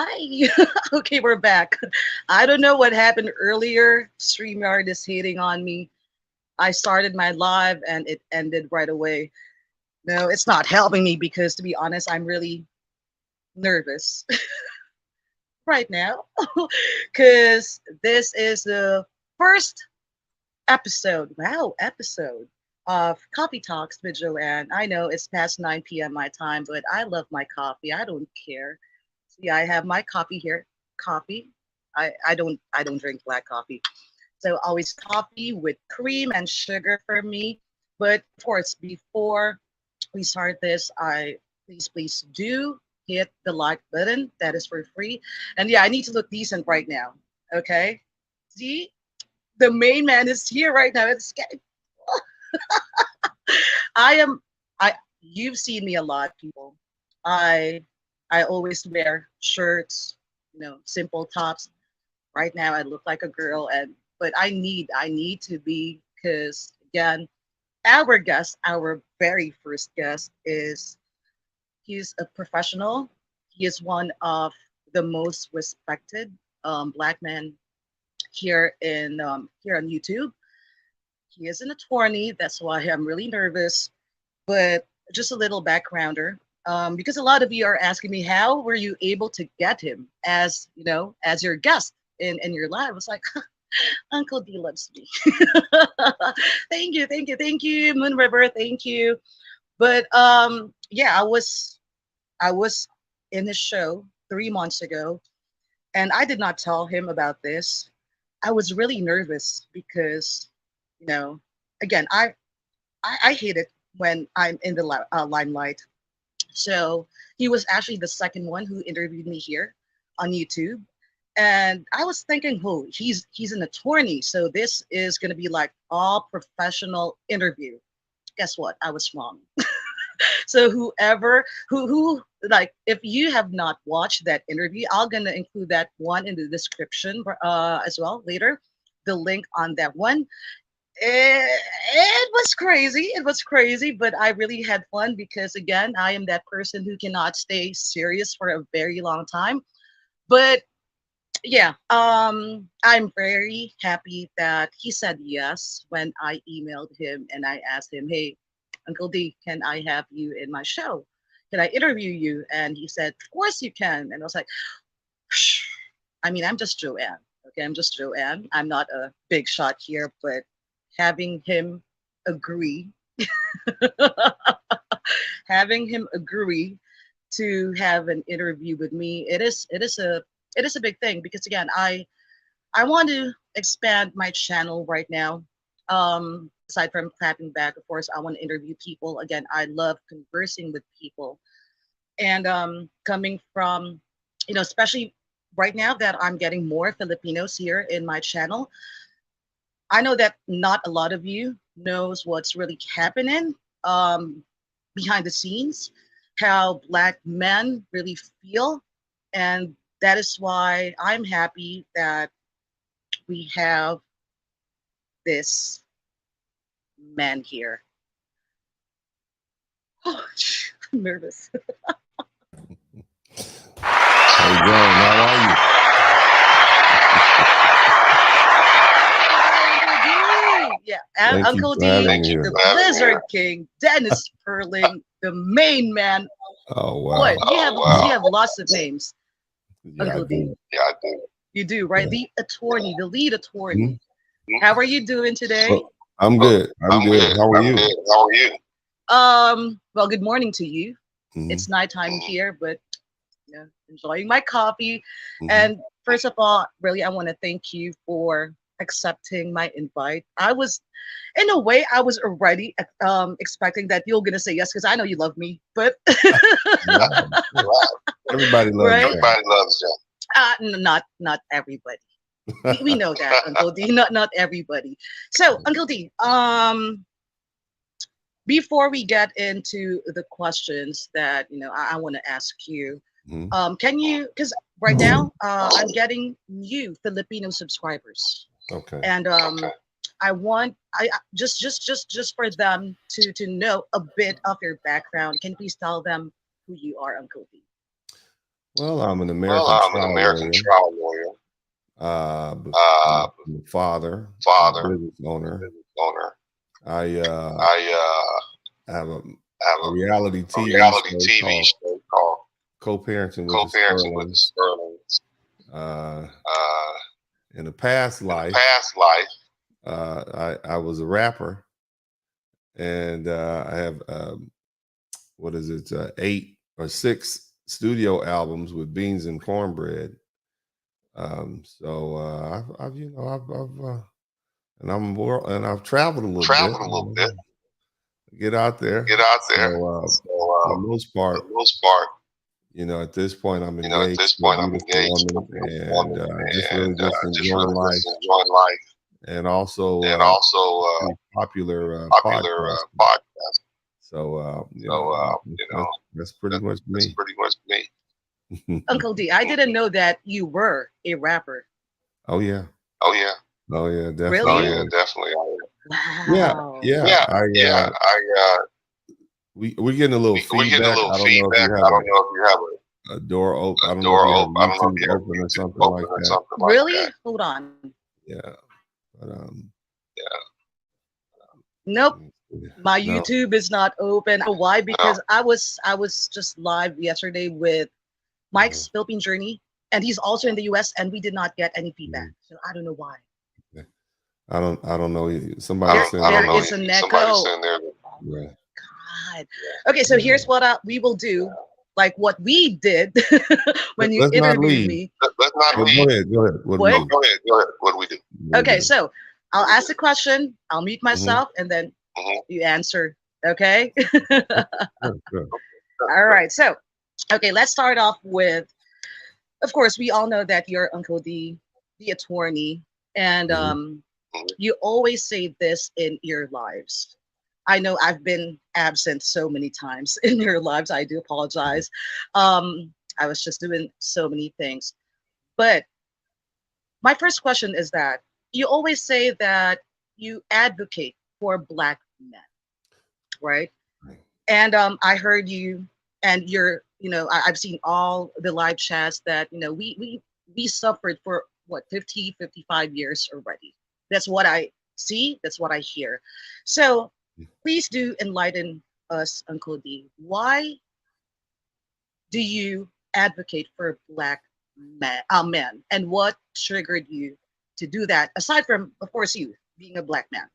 Hi. Okay, we're back. I don't know what happened earlier. StreamYard is hating on me. I started my live and it ended right away. No, it's not helping me because, to be honest, I'm really nervous right now because this is the first episode. Wow, episode of Coffee Talks with Joanne. I know it's past 9 p.m. my time, but I love my coffee. I don't care. See, I have my coffee here. Coffee. I don't drink black coffee. So always coffee with cream and sugar for me. But of course, before we start this, I please do hit the like button. That is for free. And yeah, I need to look decent right now. Okay. See, the main man is here right now. It's getting I am I you've seen me a lot, people. I I always wear shirts, simple tops. Right now I look like a girl and but I need to be because again, our very first guest is he's a professional. He is one of the most respected black men here on YouTube. He is an attorney. That's why I'm really nervous. But just a little backgrounder, because a lot of you are asking me, how were you able to get him as as your guest in your live? It's like Uncle D loves me. Thank you, Moon River. Thank you. But yeah, I was in his show 3 months ago, and I did not tell him about this. I was really nervous because, you know, again, I hate it when I'm in the limelight. So he was actually the second one who interviewed me here on YouTube. And I was thinking, oh, he's an attorney, so this is gonna be like all professional interview. Guess what? I was wrong. So whoever who like if you have not watched that interview, I'm gonna include that one in the description as well later. The link on that one. It was crazy. It was crazy, but I really had fun because again, I am that person who cannot stay serious for a very long time. But yeah, I'm very happy that he said yes when I emailed him and I asked him, "Hey, Uncle D, can I have you in my show? Can I interview you?" And he said, "Of course you can." And I was like, I mean, I'm just Joanne. Okay, I'm just Joanne. I'm not a big shot here, but having him agree, having him agree to have an interview with me, it is a big thing because again, I want to expand my channel right now. Aside from clapping back, of course, I want to interview people. Again, I love conversing with people. And coming from, especially right now that I'm getting more Filipinos here in my channel, I know that not a lot of you knows what's really happening um, behind the scenes, how black men really feel. And that is why I'm happy that we have this man here. Oh, I'm nervous. Hey, John, how are you? Yeah, Thank you Uncle for D, having me here. the Blizzard King, Dennis Perling, the main man. Oh, What? wow. You have lots of names, Yeah, I Uncle D. do. You do, right? Yeah. The attorney, the lead attorney. Mhm. How are you doing today? Well, I'm good. I'm good. How are you? Well, good morning to you. Hmm. It's nighttime here, but enjoying my coffee. Hmm. And first of all, really, I want to thank you for accepting my invite. In a way, I was already expecting that you're gonna say yes because I know you love me, but Wow. Everybody loves right? John. Not everybody. We know that, Uncle D. Not everybody. So, Uncle D, before we get into the questions that I want to ask you, Hmm. can you? Because right now, I'm getting new Filipino subscribers, Okay. and I want just for them to know a bit of your background. Can you please tell them who you are, Uncle D? Well, I'm an Well, American I'm an trial American lawyer, trial lawyer, I'm a father, I'm a father, business owner. business owner. I I have have a reality a TV reality show TV called show called Co-Parenting with the Co-Parenting with the Sterlings. Sterlings. Uh, Uh, in a past in a life, past life, I was a rapper, and I have what is it, 8 or 6 studio albums with Beans and Cornbread. So I've you know I've traveled a little bit. traveled a little bit, Get out there. get out So there. So, for the most for part, the most part, at this point, I'm at this engaged to a point, I'm beautiful engaged to a woman, beautiful and woman, and just just enjoying really just life, enjoying life, and also and also pretty popular popular podcast. podcast. So So, that's pretty much that's me. pretty much me. Uncle D, I didn't know that you were a rapper. Oh yeah, Oh yeah, oh yeah, definitely. oh Really? yeah, definitely. Yeah, Wow. yeah. Yeah, yeah. We're getting a little We're getting a feedback. little I don't know if feedback. you I have don't know if you have a door open. I a don't know if door you have open. I don't know if YouTube you have open or YouTube something open like or that. something like Really? that. Hold on. Yeah, but Yeah. Nope. My no. YouTube is not open. I don't know why, No. because I was just live yesterday with Uh-huh. Mike's Philippine Journey, and he's also in the US, and we did not get any feedback. Mhm. So I don't know why. Okay. I don't know. I Somebody don't. saying I There don't know. that. is an Somebody echo. saying there. Oh Yeah, my God. Okay, so yeah. here's what we will do, like what we did when you Let's not interviewed leave. me. Let's not But leave. go ahead. Go ahead. What do we What? do? Go ahead. Go ahead. What do we do? What do we Okay, do? so I'll ask the question, I'll mute Mm-hmm. myself, and then Mhm. you answer. Okay? Sure, sure. All right. So, okay, let's start off with, of course, we all know that you're Uncle D, the attorney, and Mm-hmm. you always say this in your lives. I know I've been absent so many times in your lives. I do apologize. I was just doing so many things. But my first question is that you always say that you advocate for Black men, right? Right. And I heard you, and I've seen all the live chats that we suffered for what 50, 55 years already. That's what I see. That's what I hear. So please do enlighten us, Uncle D. Why do you advocate for Black men, and what triggered you to do that? Aside from, of course, you being a Black man.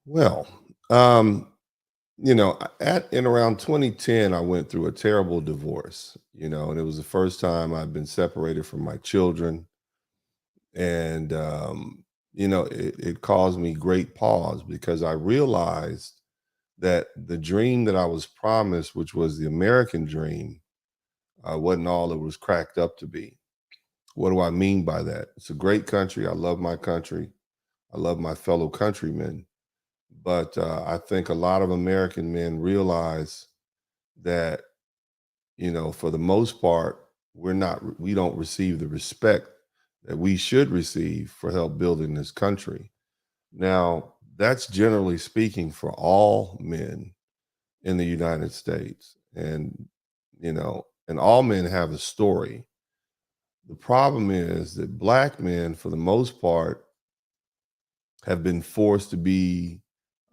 Well, at in around 2010, I went through a terrible divorce. And it was the first time I'd been separated from my children, and it caused me great pause because I realized that the dream that I was promised, which was the American dream, wasn't all it was cracked up to be. What do I mean by that? It's a great country. I love my country. I love my fellow countrymen. But I think a lot of American men realize that, for the most part, we don't receive the respect that we should receive for help building this country. Now, that's generally speaking for all men in the United States. And all men have a story. The problem is that Black men, for the most part, have been forced to be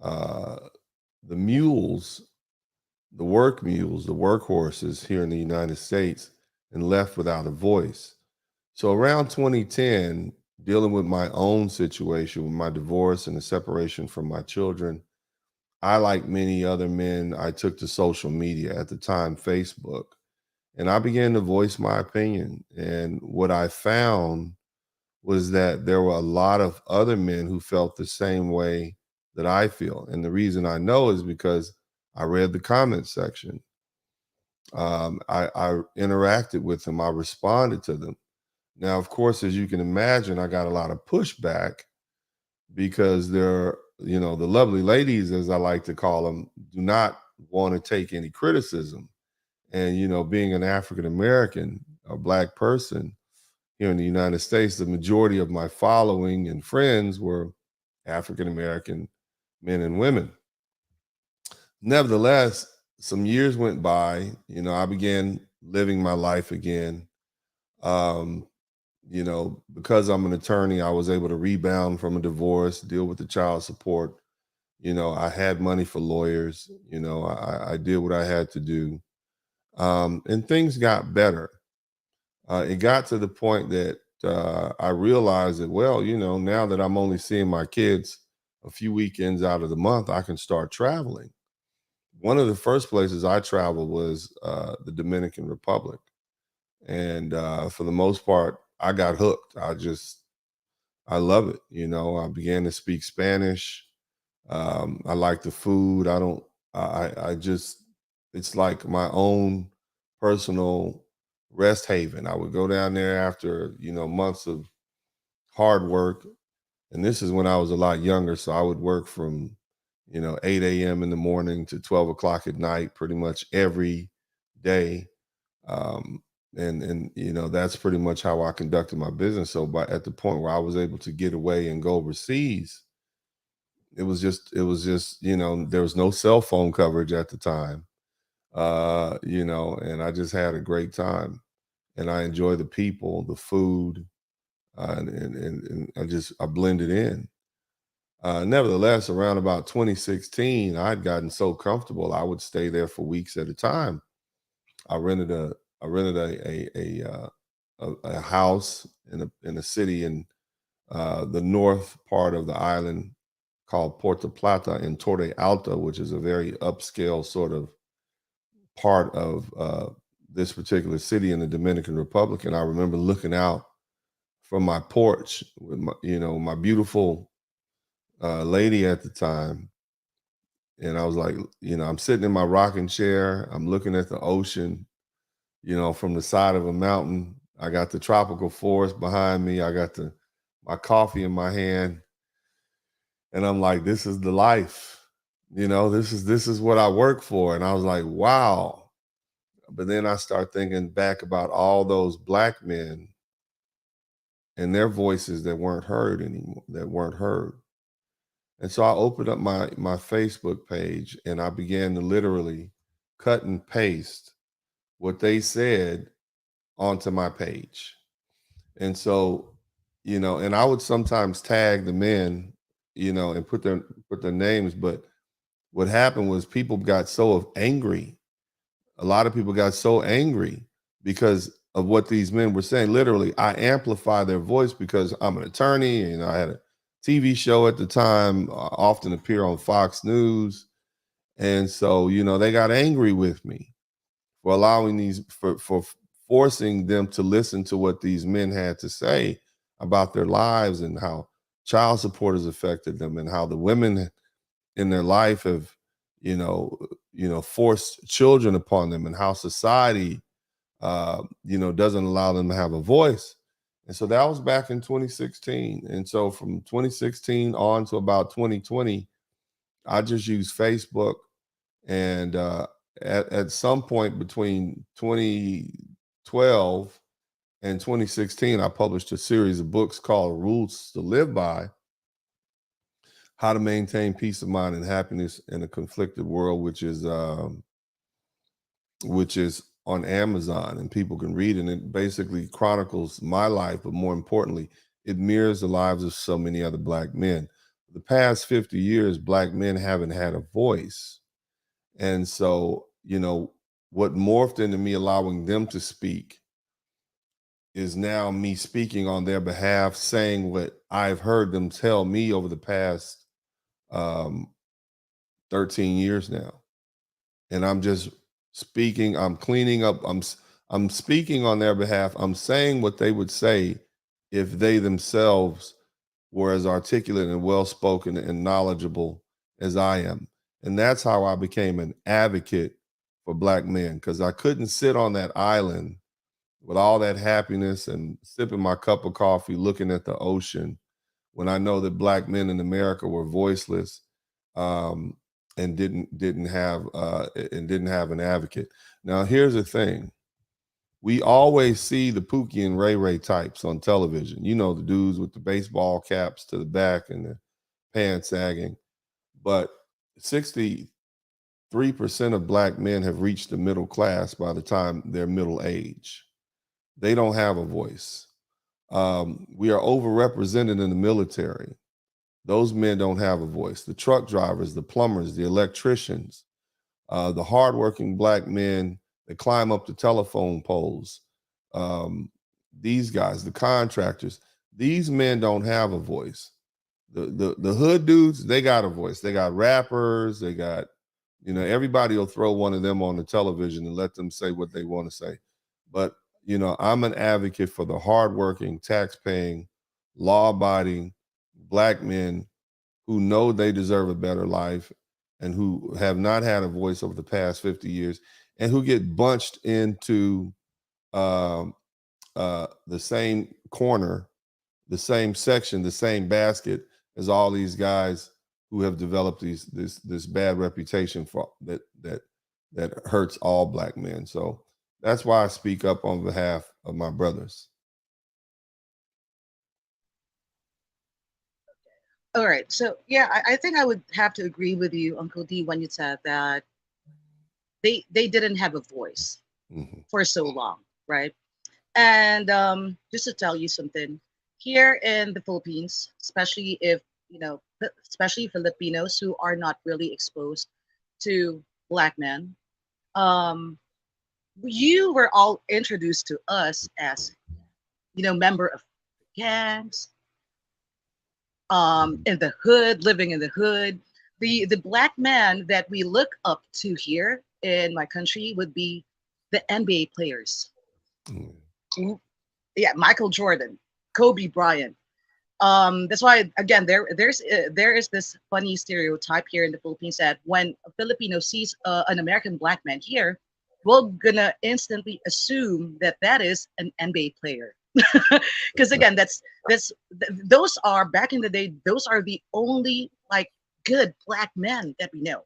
uh, the mules, the work mules, the workhorses here in the United States, and left without a voice. So around 2010, dealing with my own situation, with my divorce and the separation from my children, I, like many other men, I took to social media, at the time, Facebook, and I began to voice my opinion. And what I found was that there were a lot of other men who felt the same way that I feel. And the reason I know is because I read the comment section. I interacted with them. I responded to them. Now, of course, as you can imagine, I got a lot of pushback because the lovely ladies, as I like to call them, do not want to take any criticism. And, being an African American, a Black person here in the United States, the majority of my following and friends were African American men and women. Nevertheless, some years went by. I began living my life again. Um, because I'm an attorney, I was able to rebound from a divorce, deal with the child support. I had money for lawyers. I did what I had to do. And things got better. It got to the point that I realized that, well, now that I'm only seeing my kids a few weekends out of the month, I can start traveling. One of the first places I traveled was the Dominican Republic. And for the most part, I got hooked. I love it. I began to speak Spanish. I like the food. I just, it's like my own personal rest haven. I would go down there after, months of hard work. And this is when I was a lot younger. So I would work from, 8 a.m. in the morning to 12 o'clock at night, pretty much every day. Um, and that's pretty much how I conducted my business. So, but at the point where I was able to get away and go overseas, it was just there was no cell phone coverage at the time. And I just had a great time, and I enjoy the people, the food, and I blended in. Nevertheless, around about 2016, I'd gotten so comfortable I would stay there for weeks at a time. I rented a I rented a house in a city in the north part of the island called Puerto Plata in Torre Alta, which is a very upscale sort of part of this particular city in the Dominican Republic. And I remember looking out from my porch with my beautiful lady at the time. And I was like, I'm sitting in my rocking chair. I'm looking at the ocean, from the side of a mountain. I got the tropical forest behind me. I got my coffee in my hand, and I'm like, this is the life. This is what I work for. And I was like, wow. But then I start thinking back about all those black men and their voices that weren't heard anymore, that weren't heard. And so I opened up my Facebook page and I began to literally cut and paste what they said onto my page. And so, and I would sometimes tag the men, and put their names, but what happened was people got so angry. A lot of people got so angry because of what these men were saying. Literally, I amplify their voice because I'm an attorney and I had a TV show at the time, often appear on Fox News. And so, they got angry with me for allowing for forcing them to listen to what these men had to say about their lives and how child support has affected them and how the women in their life have, you know, forced children upon them and how society, doesn't allow them to have a voice. And so that was back in 2016. And so from 2016 on to about 2020, I just used Facebook. And at some point between 2012 and 2016, I published a series of books called Rules to Live By: How to Maintain Peace of Mind and Happiness in a Conflicted World, which is on Amazon, and people can read it. And it basically chronicles my life, but more importantly, it mirrors the lives of so many other black men. The past 50 years, black men haven't had a voice. And so, what morphed into me allowing them to speak is now me speaking on their behalf, saying what I've heard them tell me over the past um, 13 years now. And I'm just speaking, I'm cleaning up, I'm speaking on their behalf. I'm saying what they would say if they themselves were as articulate and well spoken and knowledgeable as I am. And that's how I became an advocate for black men, because I couldn't sit on that island with all that happiness and sipping my cup of coffee, looking at the ocean, when I know that black men in America were voiceless, um, and didn't have an advocate. Now, here's the thing: we always see the Pookie and Ray Ray types on television. The dudes with the baseball caps to the back and the pants sagging. But 60, 3% of black men have reached the middle class by the time they're middle age. They don't have a voice. We are overrepresented in the military. Those men don't have a voice. The truck drivers, the plumbers, the electricians, the hardworking black men that climb up the telephone poles, um, these guys, the contractors, these men don't have a voice. The hood dudes, they got a voice. They got rappers, they got, everybody will throw one of them on the television and let them say what they want to say. But, I'm an advocate for the hardworking, tax-paying, law-abiding black men who know they deserve a better life and who have not had a voice over the past 50 years and who get bunched into um, the same corner, the same section, the same basket as all these guys who have developed this bad reputation for that hurts all black men. So that's why I speak up on behalf of my brothers. All right. So yeah, I think I would have to agree with you, Uncle D, when you said that they didn't have a voice Mm-hmm. for so long, right? And just to tell you something, here in the Philippines, especially if especially Filipinos who are not really exposed to black men, um, you were all introduced to us as member of gangs, in the hood, living in the hood. The black man that we look up to here in my country would be the NBA players. Mm-hmm. Yeah, Michael Jordan, Kobe Bryant. That's why again there is this funny stereotype here in the Philippines that when a Filipino sees an American black man here, we're gonna instantly assume that that is an NBA player. Because again, those are back in the day. Those are the only like good black men that we know.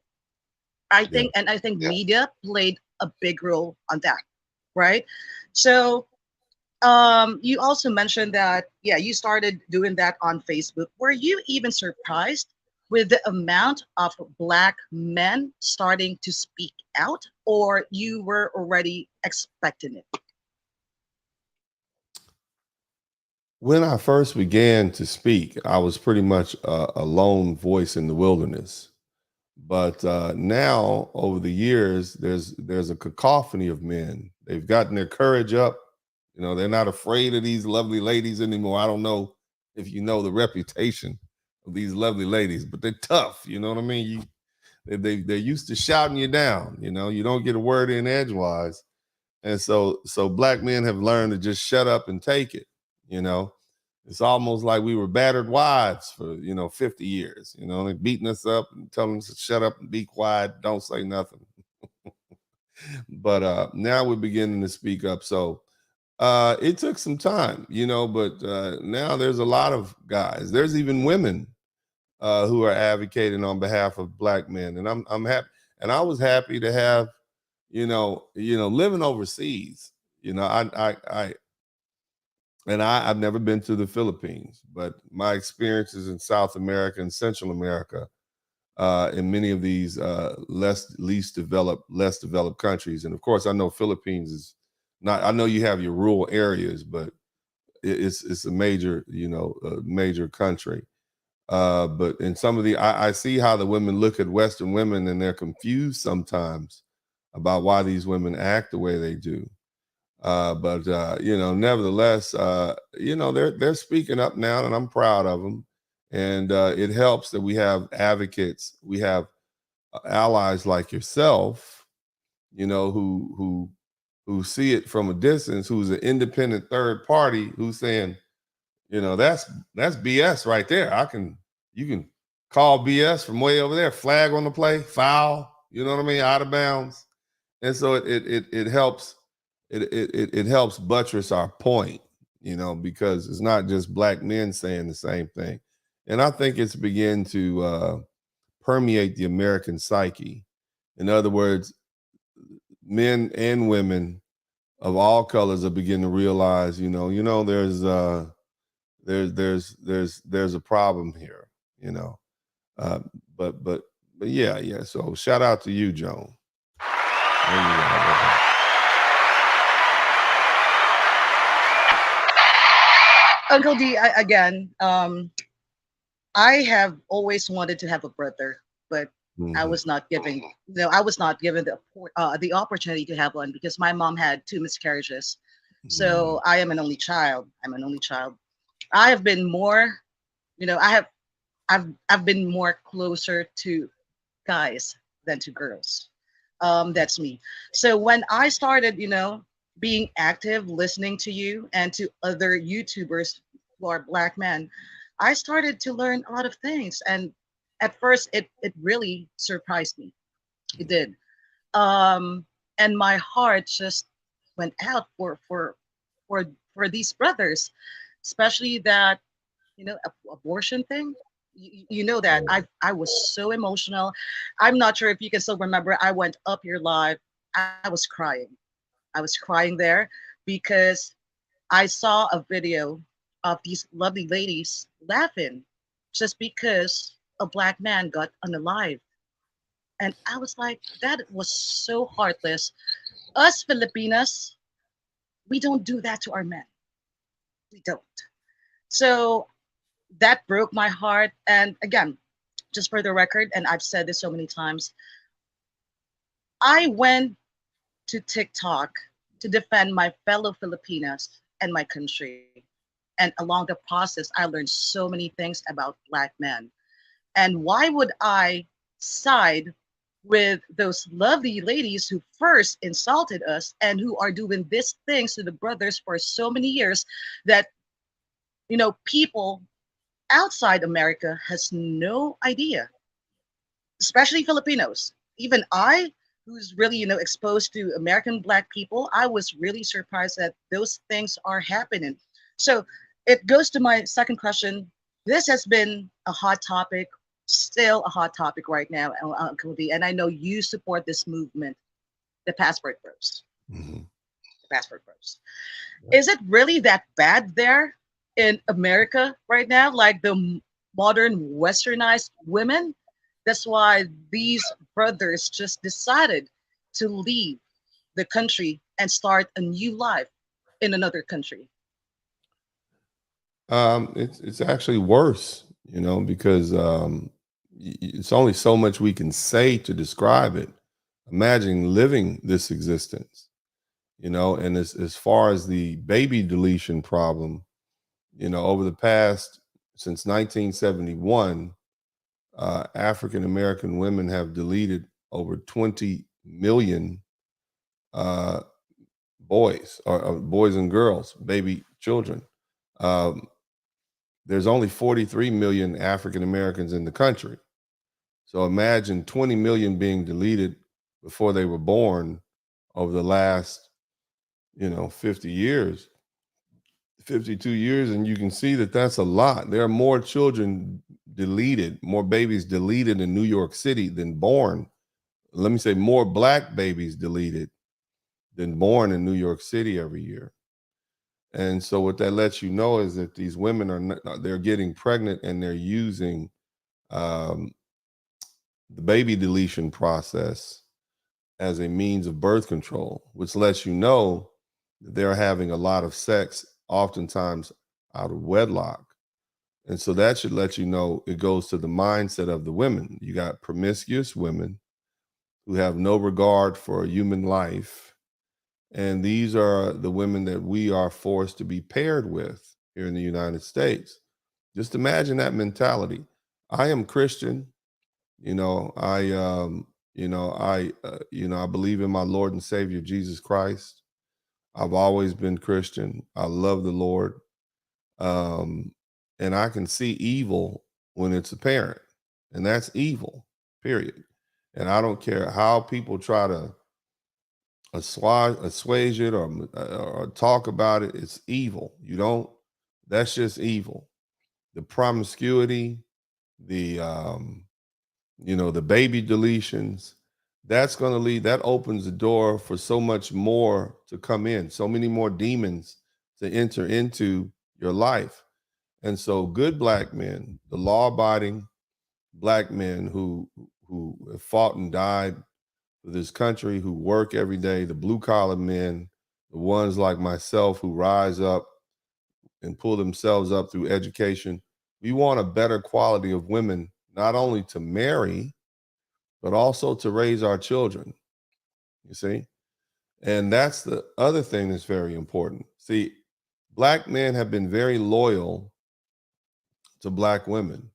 Yeah. I think Yeah. media played a big role on that, right? So you also mentioned that, yeah, you started doing that on Facebook. Were you even surprised with the amount of black men starting to speak out, or you were already expecting it? When I first began to speak, I was pretty much a lone voice in the wilderness. But now, over the years, there's a cacophony of men. They've gotten their courage up. They're not afraid of these lovely ladies anymore. I don't know if you know the reputation of these lovely ladies, but they're tough. You know what I mean? They're used to shouting you down. You don't get a word in edgewise, and so black men have learned to just shut up and take it. You know, it's almost like we were battered wives for 50 years. They beating us up and telling us to shut up and be quiet, don't say nothing. But now we're beginning to speak up. So it took some time, but now there's a lot of guys. There's even women who are advocating on behalf of black men, and I'm happy. And I was happy to have, living overseas. I've never been to the Philippines, but my experiences in South America and Central America, in many of these less developed countries, and of course, I know Philippines is not. I know you have your rural areas, but it's a major, major country. But in some of I see how the women look at Western women, and they're confused sometimes about why these women act the way they do. But nevertheless, they're speaking up now, and I'm proud of them. And it helps that we have advocates, we have allies like yourself, who see it from a distance, who's an independent third party, who's saying, that's BS right there. You can call BS from way over there, flag on the play, foul, you know what I mean, out of bounds. And so it helps it helps buttress our point, because it's not just black men saying the same thing. And I think it's begin to permeate the American psyche. In other words, men and women of all colors are beginning to realize, there's a problem here, uh, but But yeah, yeah. So shout out to you, Joan. There you go. Uncle D, again, I have always wanted to have a brother, but I Hmm. was not given, I was not given the opportunity to have one because my mom had two miscarriages. Hmm. So I am an only child. I'm an only child. I have been more, I have I've been more closer to guys than to girls. That's me. So when I started, being active, listening to you and to other YouTubers who are black men, I started to learn a lot of things. And at first, it really surprised me. It did. Um, and my heart just went out for for these brothers, especially that abortion thing. You know that I was so emotional. I'm not sure if you can still remember. I went up your live. I was crying. I was crying there because I saw a video of these lovely ladies laughing just because a black man got unalive. And I was like, that was so heartless. Us Filipinas, we don't do that to our men. We don't. So that broke my heart. And again, just for the record, and I've said this so many times, I went to TikTok to defend my fellow Filipinas and my country. And along the process, I learned so many things about black men. And why would I side with those lovely ladies who first insulted us and who are doing these things to the brothers for so many years that, people outside America has no idea, especially Filipinos. Even I, who's really, exposed to American black people, I was really surprised that those things are happening. So it goes to my second question. This has been a hot topic, still a hot topic right now, Uncle D, and I know you support this movement, the passport bros, Hmm. the passport bros. Is it really that bad there in America right now? Like the modern westernized women? That's why these brothers just decided to leave the country and start a new life in another country. It's actually worse, because it's only so much we can say to describe it. Imagine living this existence, and as far as the baby deletion problem, over the past since 1971, African American women have deleted over 20 million uh, boys or boys and girls, baby children. Um, there's only 43 million African Americans in the country. So imagine 20 million being deleted before they were born over the last, 50 years, 52 years. And you can see that that's a lot. There are more children deleted, more babies deleted in New York City than born. Let me say more black babies deleted than born in New York City every year. And so what that lets you know is that these women are not, they're getting pregnant and they're using um, the baby deletion process as a means of birth control, which lets you know that they're having a lot of sex, oftentimes out of wedlock. And so that should let you know it goes to the mindset of the women. You got promiscuous women who have no regard for human life. And these are the women that we are forced to be paired with here in the United States. Just imagine that mentality. I am Christian. I believe in my Lord and Savior Jesus Christ. I've always been Christian. I love the Lord. Um, and I can see evil when it's apparent, and that's evil, period. And I don't care how people try to assuage it or talk about it. It's evil. You don't. That's just evil. The promiscuity, the baby deletions. That's going to lead. That opens the door for so much more to come in. So many more demons to enter into your life. And so, good black men, the law-abiding black men who have fought and died for this country, who work every day, the blue collar men, the ones like myself who rise up and pull themselves up through education. We want a better quality of women, not only to marry, but also to raise our children. You see? And that's the other thing that's very important. See, black men have been very loyal to black women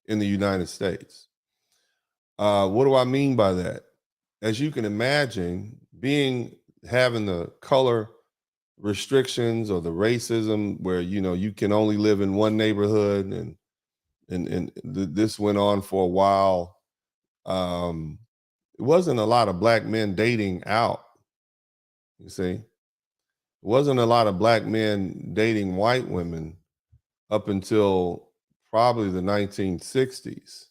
in the United States. What do I mean by that? As you can imagine, having the color restrictions or the racism where you can only live in one neighborhood, and this went on for a while. It wasn't a lot of black men dating out. You see, it wasn't a lot of black men dating white women up until probably the 1960s.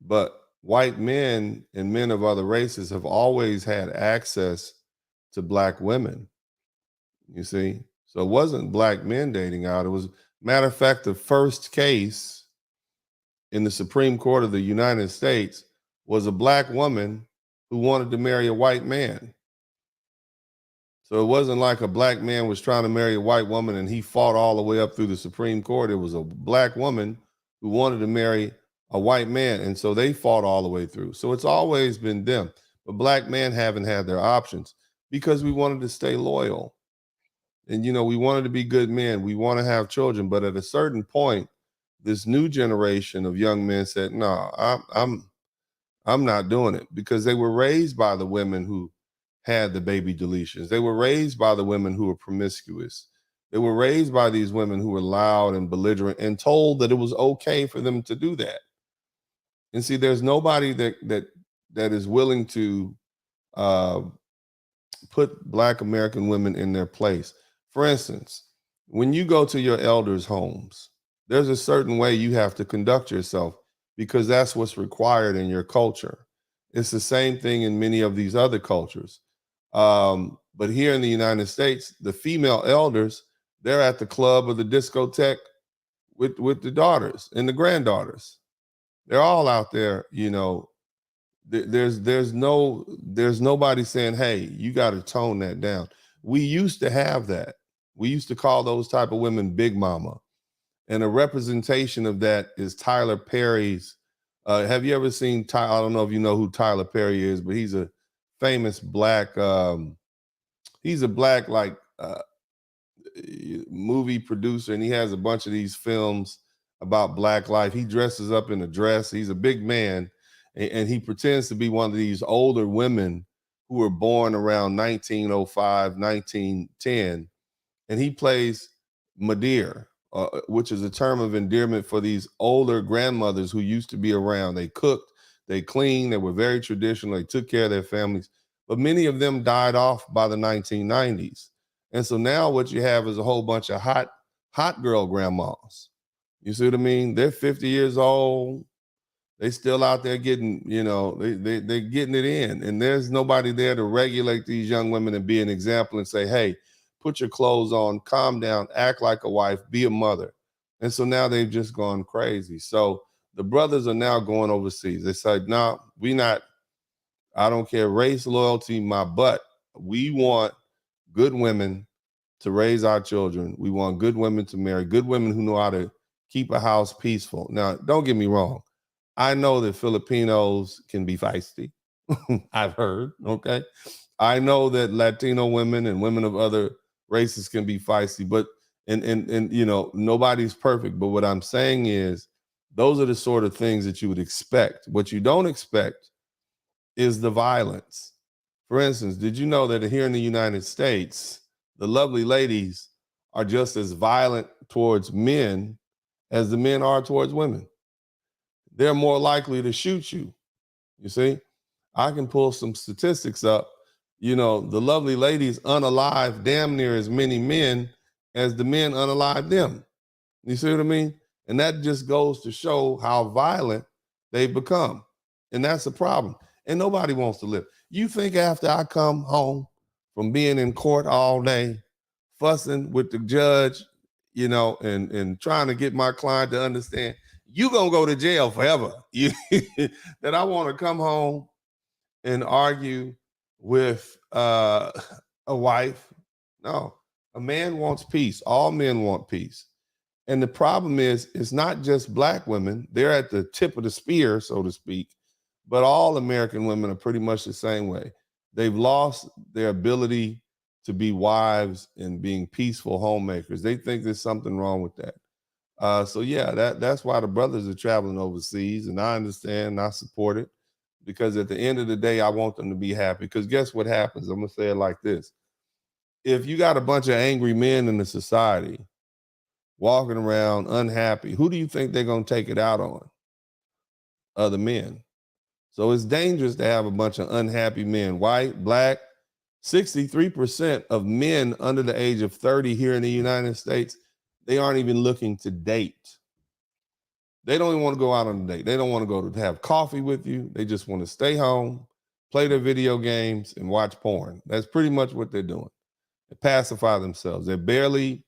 But white men and men of other races have always had access to black women. You see, so it wasn't black men dating out. It was, matter of fact, the first case in the Supreme Court of the United States was a black woman who wanted to marry a white man. So it wasn't like a black man was trying to marry a white woman and he fought all the way up through the Supreme Court. It was a black woman who wanted to marry a white man, and so they fought all the way through. So it's always been them. But black men haven't had their options because we wanted to stay loyal. And we wanted to be good men. We want to have children, but at a certain point, this new generation of young men said, "No, I'm not doing it," because they were raised by the women who had the baby deletions. They were raised by the women who were promiscuous. They were raised by these women who were loud and belligerent and told that it was okay for them to do that. And see, there's nobody that is willing to uh, put black American women in their place. For instance, when you go to your elders' homes, there's a certain way you have to conduct yourself because that's what's required in your culture. It's the same thing in many of these other cultures. But here in the United States, the female elders, they're at the club or the discotheque with the daughters and the granddaughters. They're all out there, there's nobody saying, "Hey, you got to tone that down." We used to have that. We used to call those type of women big mama. And a representation of that is Tyler Perry's. Have you ever seen Tyler? I don't know if you know who Tyler Perry is, but he's a famous black. He's a black movie producer, and he has a bunch of these films about black life. He dresses up in a dress. He's a big man, and he pretends to be one of these older women who were born around 1905, 1910, and he plays Madeir, which is a term of endearment for these older grandmothers who used to be around. They cooked, they cleaned, they were very traditional, they took care of their families, but many of them died off by the 1990s. And so now what you have is a whole bunch of hot girl grandmas. You see what I mean? They're 50 years old. They still out there getting, they're getting it in. And there's nobody there to regulate these young women and be an example and say, "Hey, put your clothes on, calm down, act like a wife, be a mother." And so now they've just gone crazy. So the brothers are now going overseas. They said, "No, I don't care race, loyalty, my butt. We want good women to raise our children. We want good women to marry, good women who know how to keep a house peaceful." Now, don't get me wrong. I know that Filipinos can be feisty. I've heard, okay? I know that Latino women and women of other races can be feisty, but and nobody's perfect. But what I'm saying is those are the sort of things that you would expect. What you don't expect is the violence. For instance, did you know that here in the United States, the lovely ladies are just as violent towards men as the men are towards women? They're more likely to shoot you. You see, I can pull some statistics up. The lovely ladies unalive damn near as many men as the men unalive them. You see what I mean? And that just goes to show how violent they've become. And that's a problem. And nobody wants to live. You think after I come home from being in court all day, fussing with the judge, and trying to get my client to understand, you gonna go to jail forever. You that I want to come home and argue with a wife. No, a man wants peace. All men want peace. And the problem is, it's not just black women. They're at the tip of the spear, so to speak. But all American women are pretty much the same way. They've lost their ability to be wives and being peaceful homemakers. They think there's something wrong with that. So yeah, that's why the brothers are traveling overseas, and I understand, and I support it, because at the end of the day, I want them to be happy. Because guess what happens? I'm gonna say it like this: if you got a bunch of angry men in the society walking around unhappy, who do you think they're gonna take it out on? Other men. So it's dangerous to have a bunch of unhappy men, white, black. 63% of men under the age of 30 here in the United States, they aren't even looking to date. They don't even want to go out on a date. They don't want to go to have coffee with you. They just want to stay home, play their video games, and watch porn. That's pretty much what they're doing. They pacify themselves. They're barely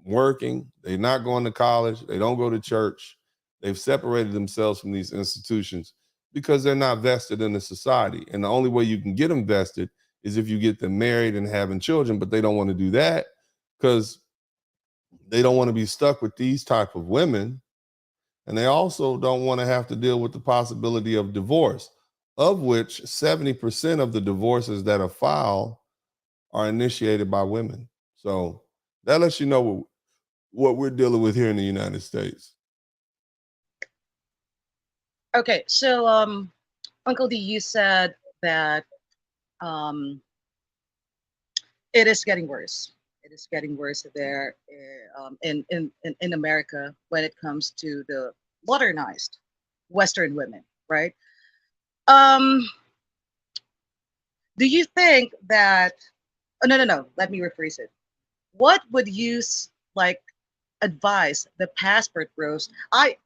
working. They're not going to college. They don't go to church. They've separated themselves from these institutions because they're not vested in the society. And the only way you can get them vested is if you get them married and having children, but they don't want to do that because they don't want to be stuck with these type of women. And they also don't want to have to deal with the possibility of divorce, of which 70% of the divorces that are filed are initiated by women. So that lets you know what we're dealing with here in the United States. Okay, so Uncle D, you said that um, it is getting worse. It is getting worse there in America when it comes to the modernized Western women, right? Um, do you think that? Oh, no, no, no. Let me rephrase it. What would you like advise the passport bros? I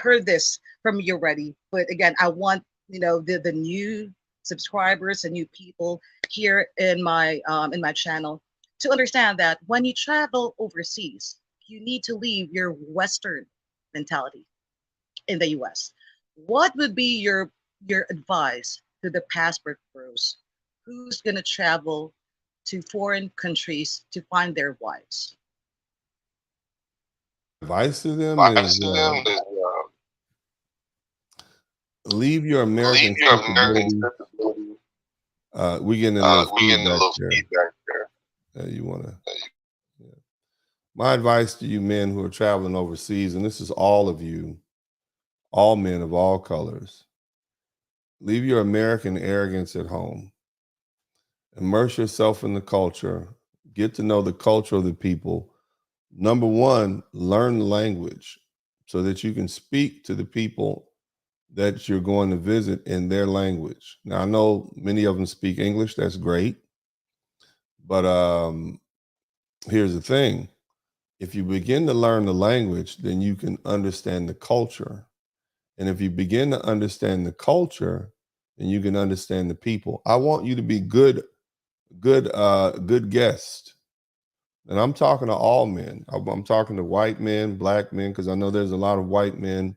heard this from you already, but again, I want the new subscribers and new people here in my channel to understand that when you travel overseas, you need to leave your Western mentality in the US. What would be your advice to the passport bros who's gonna travel to foreign countries to find their wives? Advice to them Advice is to them is leave your leave American your American sensibility. sensibility. We getting a little We getting a feedback little there. feedback there. You want to? Yeah. My advice to you men who are traveling overseas, and this is all of you, all men of all colors, leave your American arrogance at home. Immerse yourself in the culture. Get to know the culture of the people. Number one, learn the language so that you can speak to the people that you're going to visit in their language. Now, I know many of them speak English. That's great. But here's the thing. If you begin to learn the language, then you can understand the culture. And if you begin to understand the culture, then you can understand the people. I want you to be good guests. And I'm talking to all men. I'm talking to white men, black men, because I know there's a lot of white men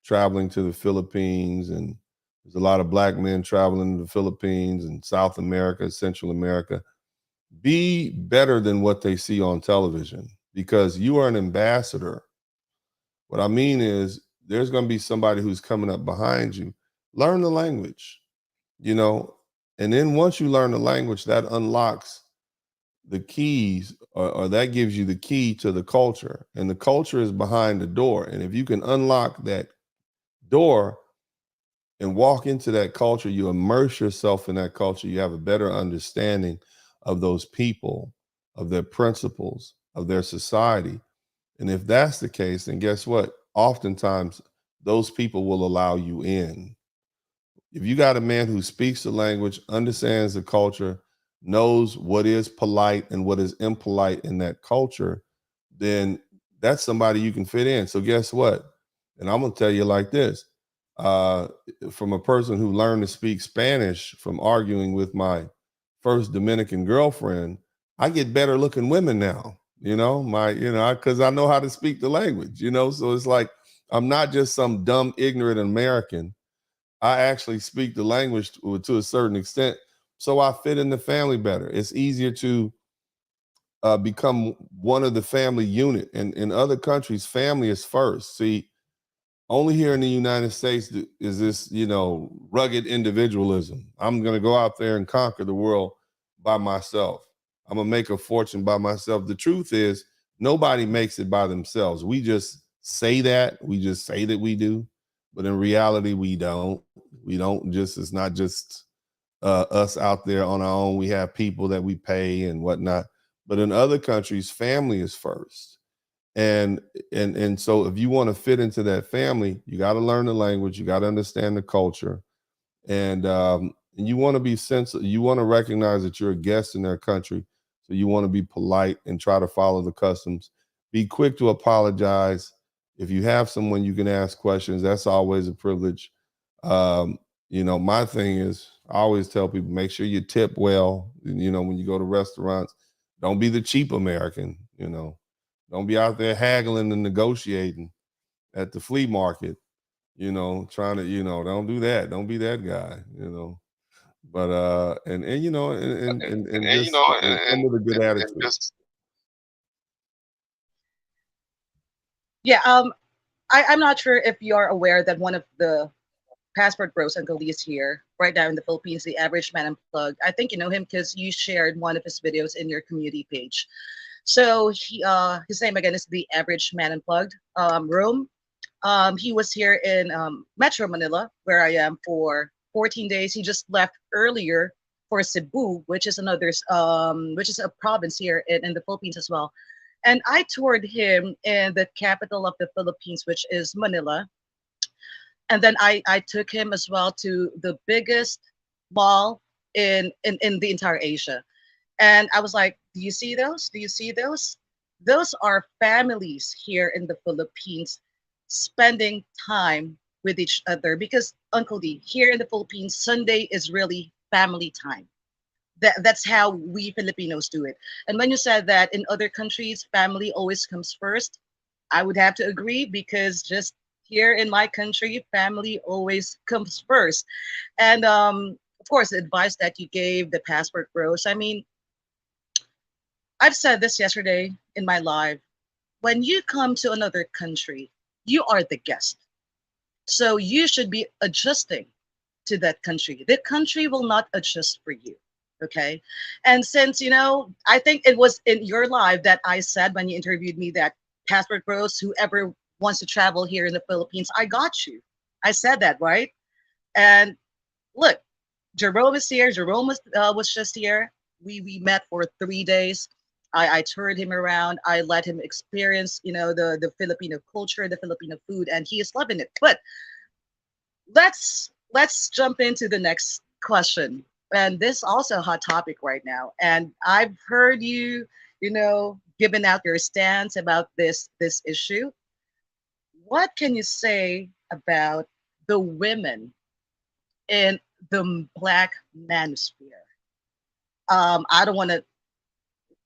traveling to the Philippines, and there's a lot of black men traveling to the Philippines and South America, Central America. Be better than what they see on television, because you are an ambassador. What I mean is, there's going to be somebody who's coming up behind you. Learn the language, you know, and then once you learn the language, that unlocks the keys, or that gives you the key to the culture, and the culture is behind the door. And if you can unlock that door and walk into that culture, you immerse yourself in that culture, you have a better understanding of those people, of their principles, of their society. And if that's the case, then guess what? Oftentimes, those people will allow you in. If you got a man who speaks the language, understands the culture, knows what is polite and what is impolite in that culture, then that's somebody you can fit in. So guess what? And I'm gonna tell you like this: uh, from a person who learned to speak Spanish from arguing with my first Dominican girlfriend, I get better looking women now. Because I know how to speak the language. So it's like I'm not just some dumb, ignorant American. I actually speak the language to a certain extent, so I fit in the family better. It's easier to become one of the family unit. And in other countries, family is first. See, only here in the United States is this, rugged individualism. I'm going to go out there and conquer the world by myself. I'm going to make a fortune by myself. The truth is, nobody makes it by themselves. We just say that. We just say that we do. But in reality, we don't. We don't just, it's not just us out there on our own. We have people that we pay and whatnot. But in other countries, family is first. And so if you want to fit into that family, you got to learn the language, you got to understand the culture, and you want to be sensitive. You want to recognize that you're a guest in their country, so you want to be polite and try to follow the customs. Be quick to apologize. If you have someone you can ask questions, that's always a privilege. um, my thing is, I always tell people, make sure you tip well. When you go to restaurants, don't be the cheap American. Don't be out there haggling and negotiating at the flea market, trying to, don't do that. Don't be that guy. But and and just come with a good attitude. just Yeah, I'm not sure if you're aware that one of the passport bros Uncle Lee is here right now in the Philippines, the average man unplugged. I think you know him because you shared one of his videos in your community page. So his name again is the average man unplugged. Rome. He was here in Metro Manila, where I am for 14 days. He just left earlier for Cebu, which is a province here in the Philippines as well. And I toured him in the capital of the Philippines, which is Manila. And then I took him as well to the biggest mall in the entire Asia. And I was like, do you see those? Do you see those? Those are families here in the Philippines spending time with each other because Uncle D, here in the Philippines, Sunday is really family time. That's how we Filipinos do it. And when you said that in other countries, family always comes first, I would have to agree because just here in my country, family always comes first. And of course, the advice that you gave, the passport bros. I mean, I've said this yesterday in my live. When you come to another country, you are the guest. So you should be adjusting to that country. The country will not adjust for you. Okay. And since, I think it was in your live that I said when you interviewed me that passport bros, whoever wants to travel here in the Philippines, I got you. I said that, right? And look, Jerome is here. Jerome was just here. We met for 3 days. I toured him around. I let him experience, the Filipino culture, the Filipino food, and he is loving it. But let's jump into the next question. And this is also a hot topic right now. And I've heard you, giving out your stance about this issue. What can you say about the women in the Black manosphere? I don't want to,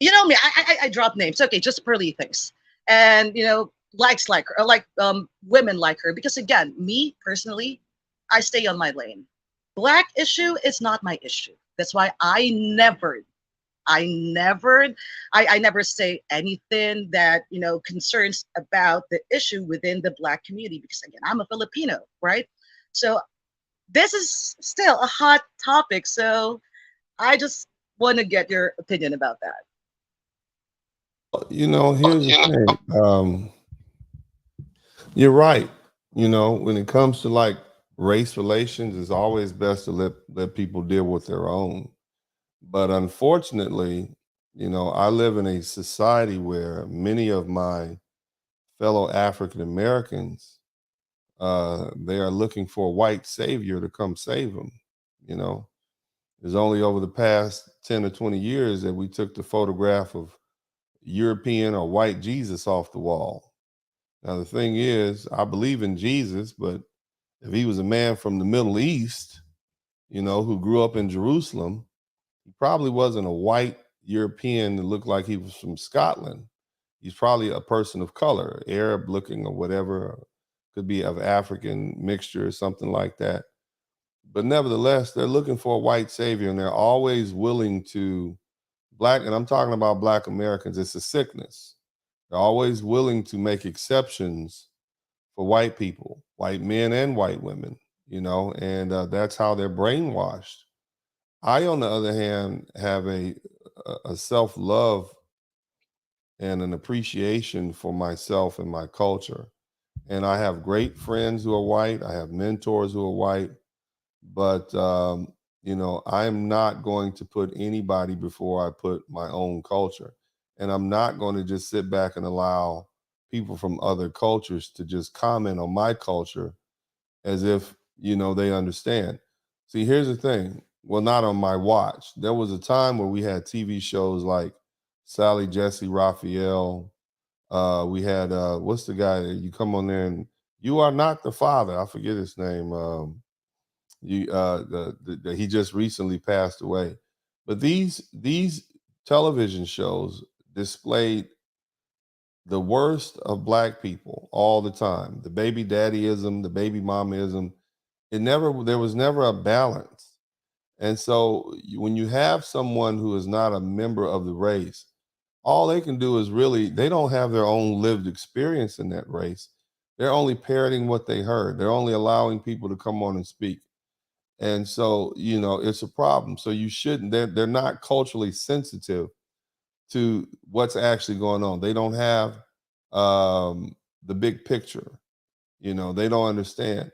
me. I drop names. Okay, just pearly things, and likes like her, or like women like her. Because again, me personally, I stay on my lane. Black issue is not my issue. That's why I never, I never say anything that concerns about the issue within the Black community. Because again, I'm a Filipino, right? So this is still a hot topic. So I just want to get your opinion about that. Here's the thing. You're right. When it comes to like race relations, it's always best to let people deal with their own. But unfortunately, I live in a society where many of my fellow African Americans, they are looking for a white savior to come save them. You know, it's only over the past 10 or 20 years that we took the photograph of European or white Jesus off the wall. Now, the thing is, I believe in Jesus, but if he was a man from the Middle East, who grew up in Jerusalem, he probably wasn't a white European that looked like he was from Scotland. He's probably a person of color, Arab looking or whatever could be of African mixture or something like that. But nevertheless, they're looking for a white savior, and they're always willing to black. And I'm talking about black Americans. It's a sickness. They're always willing to make exceptions for white people, white men and white women. And that's how they're brainwashed. I, on the other hand, have a self love and an appreciation for myself and my culture. And I have great friends who are white. I have mentors who are white, but I'm not going to put anybody before I put my own culture, and I'm not going to just sit back and allow people from other cultures to just comment on my culture as if they understand. See, here's the thing. Well, not on my watch. There was a time where we had TV shows like Sally Jesse Raphael. We had what's the guy that you come on there and you are not the father. I forget his name. He just recently passed away. But these television shows displayed the worst of black people all the time. The baby daddyism, the baby momism. There was never a balance. And so when you have someone who is not a member of the race, all they can do is really, they don't have their own lived experience in that race. They're only parroting what they heard. They're only allowing people to come on and speak. And so, it's a problem. So you shouldn't, they're not culturally sensitive to what's actually going on. They don't have the big picture. They don't understand.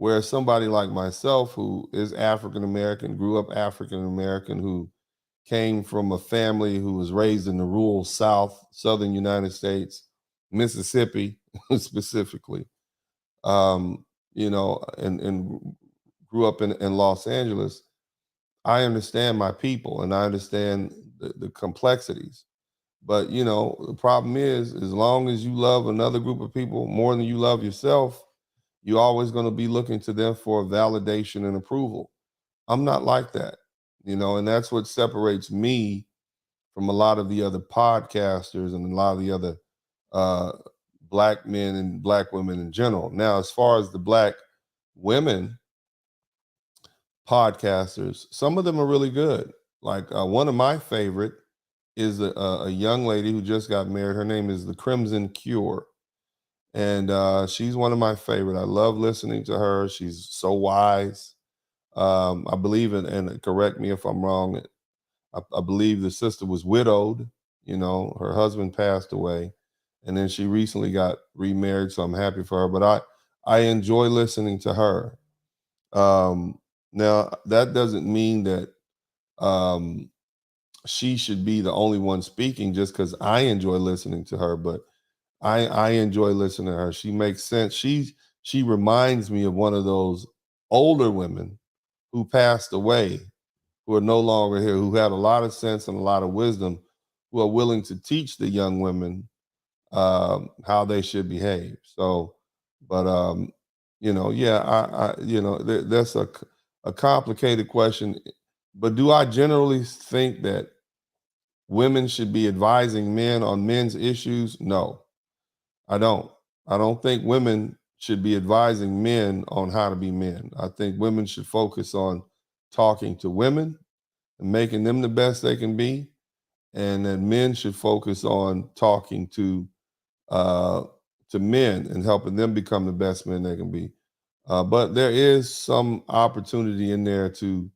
Whereas somebody like myself, who is African American, grew up African American, who came from a family who was raised in the rural South, Southern United States, Mississippi specifically, and grew up in Los Angeles, I understand my people and I understand the complexities. But the problem is, as long as you love another group of people more than you love yourself, you're always going to be looking to them for validation and approval. I'm not like that, and that's what separates me from a lot of the other podcasters and a lot of the other uh, black men and black women in general. Now, as far as the black women podcasters, some of them are really good. Like one of my favorite is a young lady who just got married. Her name is the Crimson Cure. And she's one of my favorite. I love listening to her. She's so wise. I believe in, and correct me if I'm wrong, I believe the sister was widowed. Her husband passed away. And then she recently got remarried. So I'm happy for her. But I enjoy listening to her. Now, that doesn't mean that um, she should be the only one speaking just because I enjoy listening to her, but I enjoy listening to her. She makes sense. She reminds me of one of those older women who passed away, who are no longer here, who had a lot of sense and a lot of wisdom, who are willing to teach the young women how they should behave. So, but yeah, that's a complicated question. But do I generally think that women should be advising men on men's issues? No, I don't. I don't think women should be advising men on how to be men. I think women should focus on talking to women and making them the best they can be, and that men should focus on talking uh, to men and helping them become the best men they can be. But there is some opportunity in there to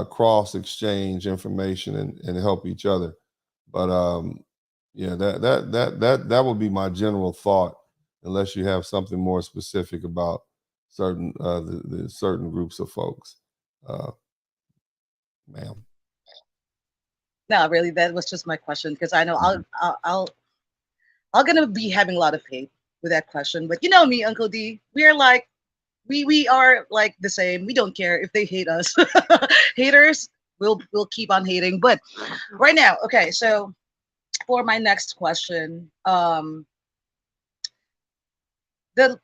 cross exchange information and help each other. But yeah, that would be my general thought, unless you have something more specific about certain the certain groups of folks, uh, ma'am. No, really, that was just my question because I know Mhm. I'll gonna be having a lot of hate with that question. But you know me, Uncle D, we're like we are like the same. We don't care if they hate us. Haters, we'll keep on hating. But right now, okay, so for my next question, the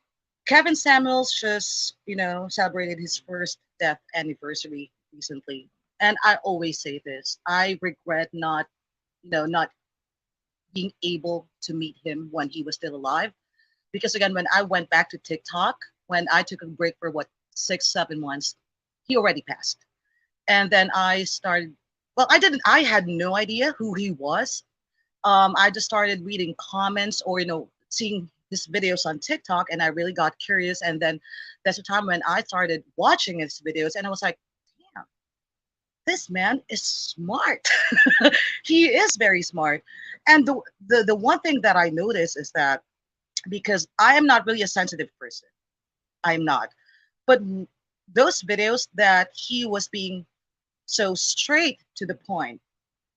Kevin Samuels just celebrated his first death anniversary recently, and I always say this: I regret not being able to meet him when he was still alive because again, when I went back to TikTok, when I took a break for what 6 7 months, he already passed. And then I started. Well, I didn't. I had no idea who he was. I just started reading comments or seeing his videos on TikTok, and I really got curious. And then that's the time when I started watching his videos, and I was like, "Damn, this man is smart. He is very smart." And the one thing that I noticed is that because I am not really a sensitive person, I'm not. But those videos that he was being so straight to the point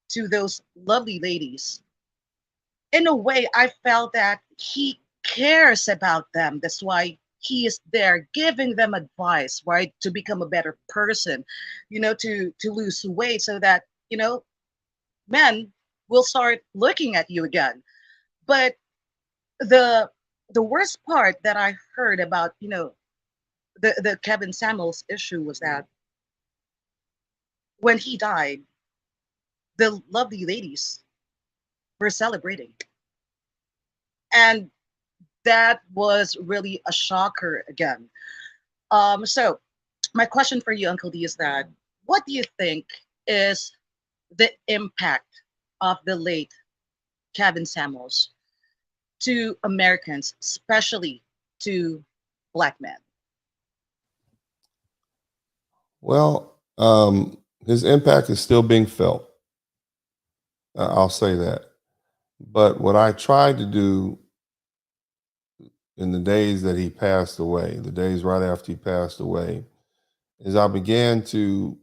to those lovely ladies, in a way, I felt that he cares about them. That's why he is there giving them advice, right, to become a better person, to lose weight, so that men will start looking at you again. But the the worst part that I heard about the Kevin Samuels issue was that when he died, the lovely ladies were celebrating, and that was really a shocker again. So my question for you, Uncle D, is that what do you think is the impact of the late Kevin Samuels to Americans, especially to black men? Well, his impact is still being felt. I'll say that. But what I tried to do in the days that he passed away, the days right after he passed away, is I began to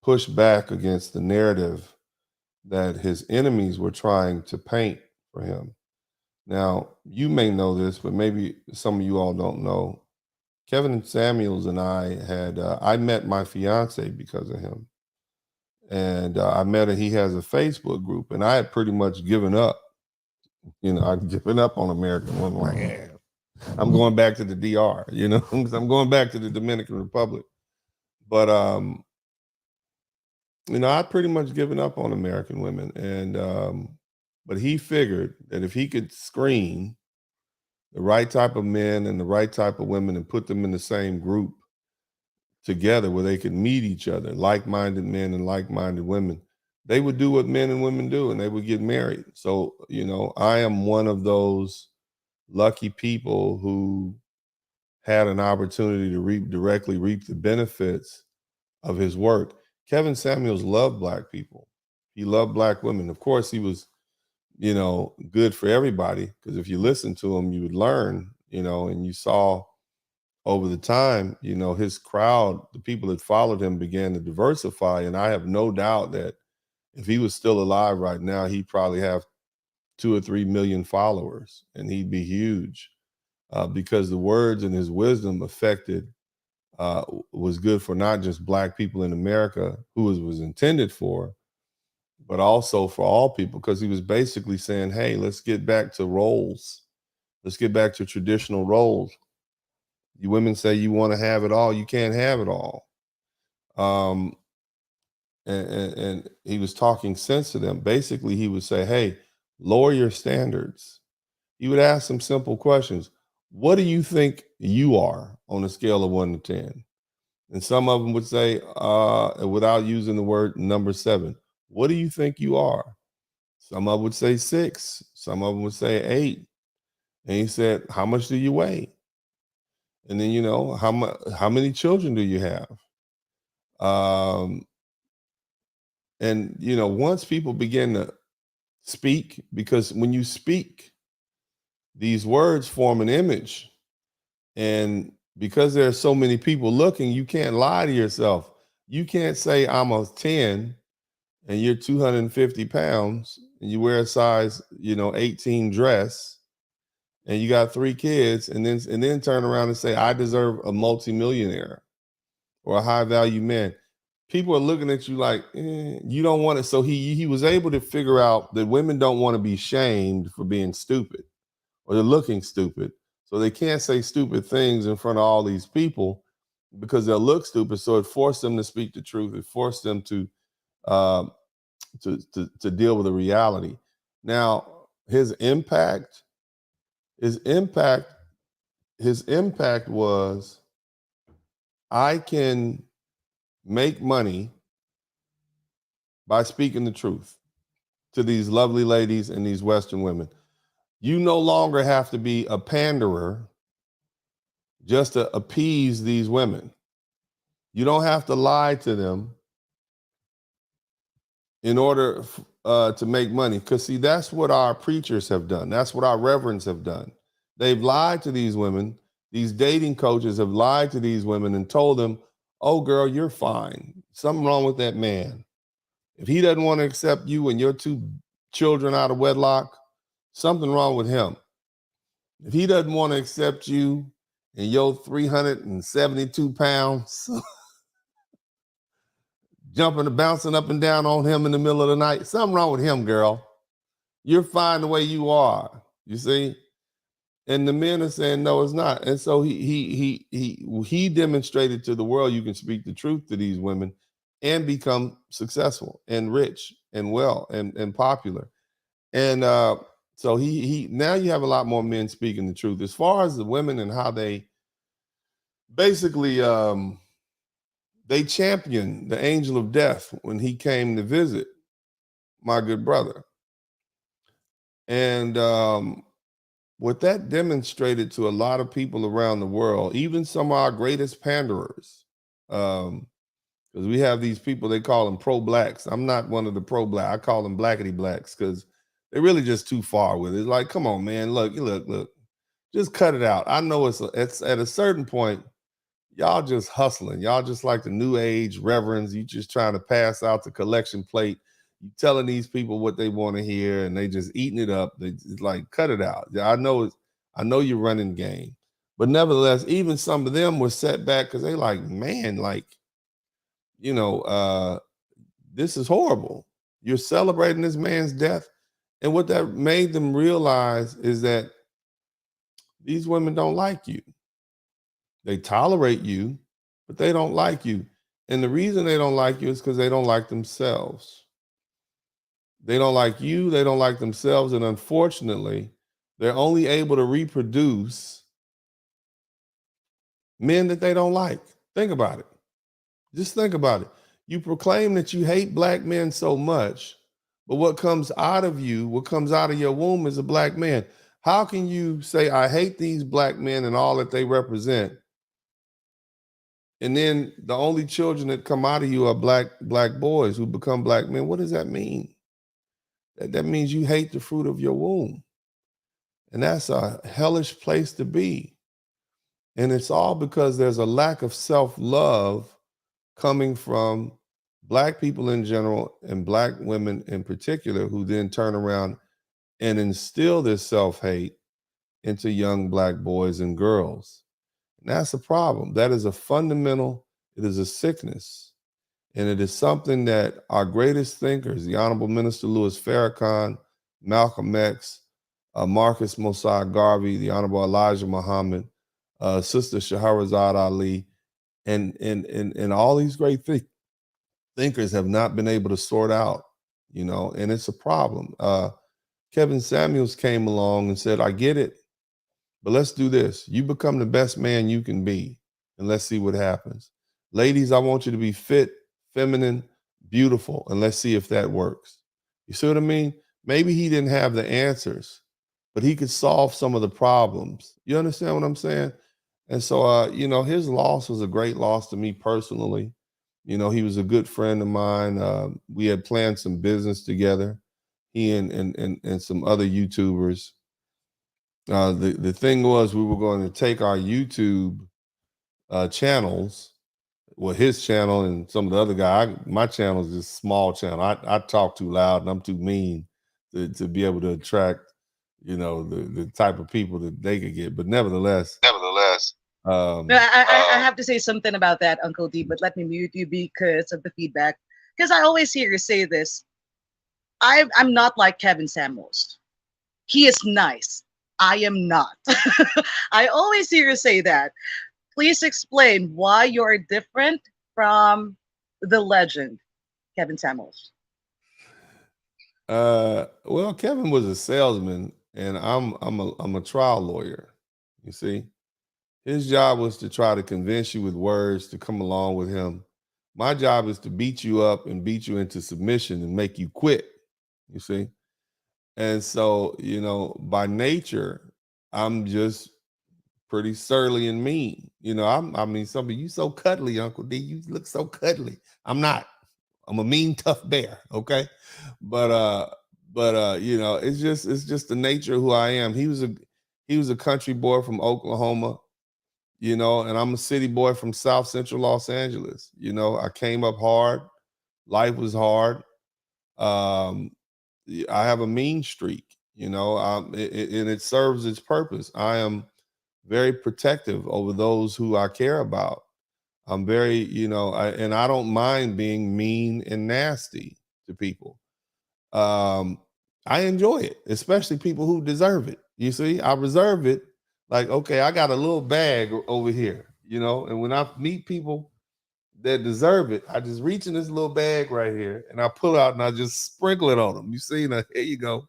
push back against the narrative that his enemies were trying to paint for him. Now, you may know this, but maybe some of you all don't know. Kevin Samuels and I I met my fiance because of him. And I met her, he has a Facebook group, and I had pretty much given up. I'd given up on American women. Like, yeah, I'm going back to the DR, 'cause I'm going back to the Dominican Republic. But, I'd pretty much given up on American women. But he figured that if he could screen the right type of men and the right type of women and put them in the same group together where they could meet each other, like-minded men and like-minded women, they would do what men and women do and they would get married. So, I am one of those lucky people who had an opportunity to directly reap the benefits of his work. Kevin Samuels loved black people. He loved black women. Of course, he was, good for everybody, because if you listen to him, you would learn, and you saw over the time, his crowd, the people that followed him began to diversify. And I have no doubt that if he was still alive right now, he'd probably have 2 or 3 million followers, and he'd be huge, because the words and his wisdom affected, was good for not just black people in America, who it was intended for, but also for all people, because he was basically saying, hey, let's get back to roles. Let's get back to traditional roles. You women say you want to have it all. You can't have it all. Um, and he was talking sense to them. Basically, he would say, hey, lower your standards. He would ask some simple questions. What do you think you are on a scale of 1 to 10? And some of them would say, without using the word number 7, what do you think you are? Some of them would say 6. Some of them would say 8. And he said, how much do you weigh? And then, how many children do you have? Um, and, once people begin to speak, because when you speak, these words form an image. And because there are so many people looking, you can't lie to yourself. You can't say I'm a 10 and you're 250 pounds and you wear a size, 18 dress and you got 3 kids, and then turn around and say, I deserve a multimillionaire or a high value man. People are looking at you like, you don't want it. So he was able to figure out that women don't want to be shamed for being stupid or they're looking stupid. So they can't say stupid things in front of all these people because they'll look stupid. So it forced them to speak the truth. It forced them to uh, to deal with the reality. Now, his impact his impact was, I can make money by speaking the truth to these lovely ladies and these Western women. You no longer have to be a panderer just to appease these women. You don't have to lie to them in order to make money. Because, see, that's what our preachers have done. That's what our reverends have done. They've lied to these women. These dating coaches have lied to these women and told them, oh, girl, you're fine. Something wrong with that man. If he doesn't want to accept you and your two children out of wedlock, something wrong with him. If he doesn't want to accept you and your 372 pounds jumping and bouncing up and down on him in the middle of the night, something wrong with him, girl. You're fine the way you are. You see? And the men are saying, no, it's not. And so he demonstrated to the world you can speak the truth to these women and become successful and rich and well and popular. And so he now you have a lot more men speaking the truth. As far as the women and how they basically they championed the angel of death when he came to visit my good brother. And what that demonstrated to a lot of people around the world, even some of our greatest panderers, because we have these people, they call them pro-blacks. I'm not one of the pro-black. I call them blackety blacks because they're really just too far with it. It's like, come on, man, look, just cut it out. I know it's at a certain point, y'all just hustling. Y'all just like the new age reverends. You just trying to pass out the collection plate. You telling these people what they want to hear, and they just eating it up. It's like, cut it out. I know you're running game, but nevertheless, even some of them were set back because they like, man, like, this is horrible. You're celebrating this man's death, and what that made them realize is that these women don't like you. They tolerate you, but they don't like you. And the reason they don't like you is because they don't like themselves. They don't like you, they don't like themselves, and unfortunately, they're only able to reproduce men that they don't like. Think about it. Just think about it. You proclaim that you hate black men so much, but what comes out of you, what comes out of your womb is a black man. How can you say, I hate these black men and all that they represent, and then the only children that come out of you are black boys who become black men? What does that mean? That means you hate the fruit of your womb. And that's a hellish place to be. And it's all because there's a lack of self-love coming from black people in general and black women in particular, who then turn around and instill this self-hate into young black boys and girls. And that's a problem. That is a fundamental, it is a sickness. And it is something that our greatest thinkers, the Honorable Minister Louis Farrakhan, Malcolm X, Marcus Mosiah Garvey, the Honorable Elijah Muhammad, Sister Shahrazad Ali, and all these great thinkers have not been able to sort out, and it's a problem. Kevin Samuels came along and said, I get it, but let's do this. You become the best man you can be, and let's see what happens. Ladies, I want you to be fit, feminine, beautiful, and let's see if that works. You see what I mean? Maybe he didn't have the answers, but he could solve some of the problems. You understand what I'm saying? And so, his loss was a great loss to me personally. He was a good friend of mine. We had planned some business together, he and some other YouTubers. The thing was, we were going to take our YouTube channels, well, his channel and some of the other guy. My channel is just small channel. I talk too loud and I'm too mean to be able to attract, the type of people that they could get. But nevertheless, No, um, I have to say something about that, Uncle D, but let me mute you because of the feedback. Because I always hear you say this. I'm not like Kevin Samuels. He is nice. I am not. I always hear you say that. Please explain why you're different from the legend, Kevin Samuels. well, Kevin was a salesman, and I'm a trial lawyer. You see, His job was to try to convince you with words to come along with him. My job is to beat you up and beat you into submission and make you quit. You see? And so, by nature, I'm just pretty surly and mean. I mean, some of you so cuddly, Uncle D. You look so cuddly. I'm not. I'm a mean, tough bear. Okay, but it's just the nature of who I am. He was a country boy from Oklahoma, and I'm a city boy from South Central Los Angeles. I came up hard. Life was hard. Um, I have a mean streak. And it serves its purpose. I am very protective over those who I care about. I'm very, and I don't mind being mean and nasty to people. Um, I enjoy it, especially people who deserve it. You see, I reserve it. Like, okay, I got a little bag over here, and when I meet people that deserve it, I just reach in this little bag right here and I pull out and I just sprinkle it on them. You see, now here you go.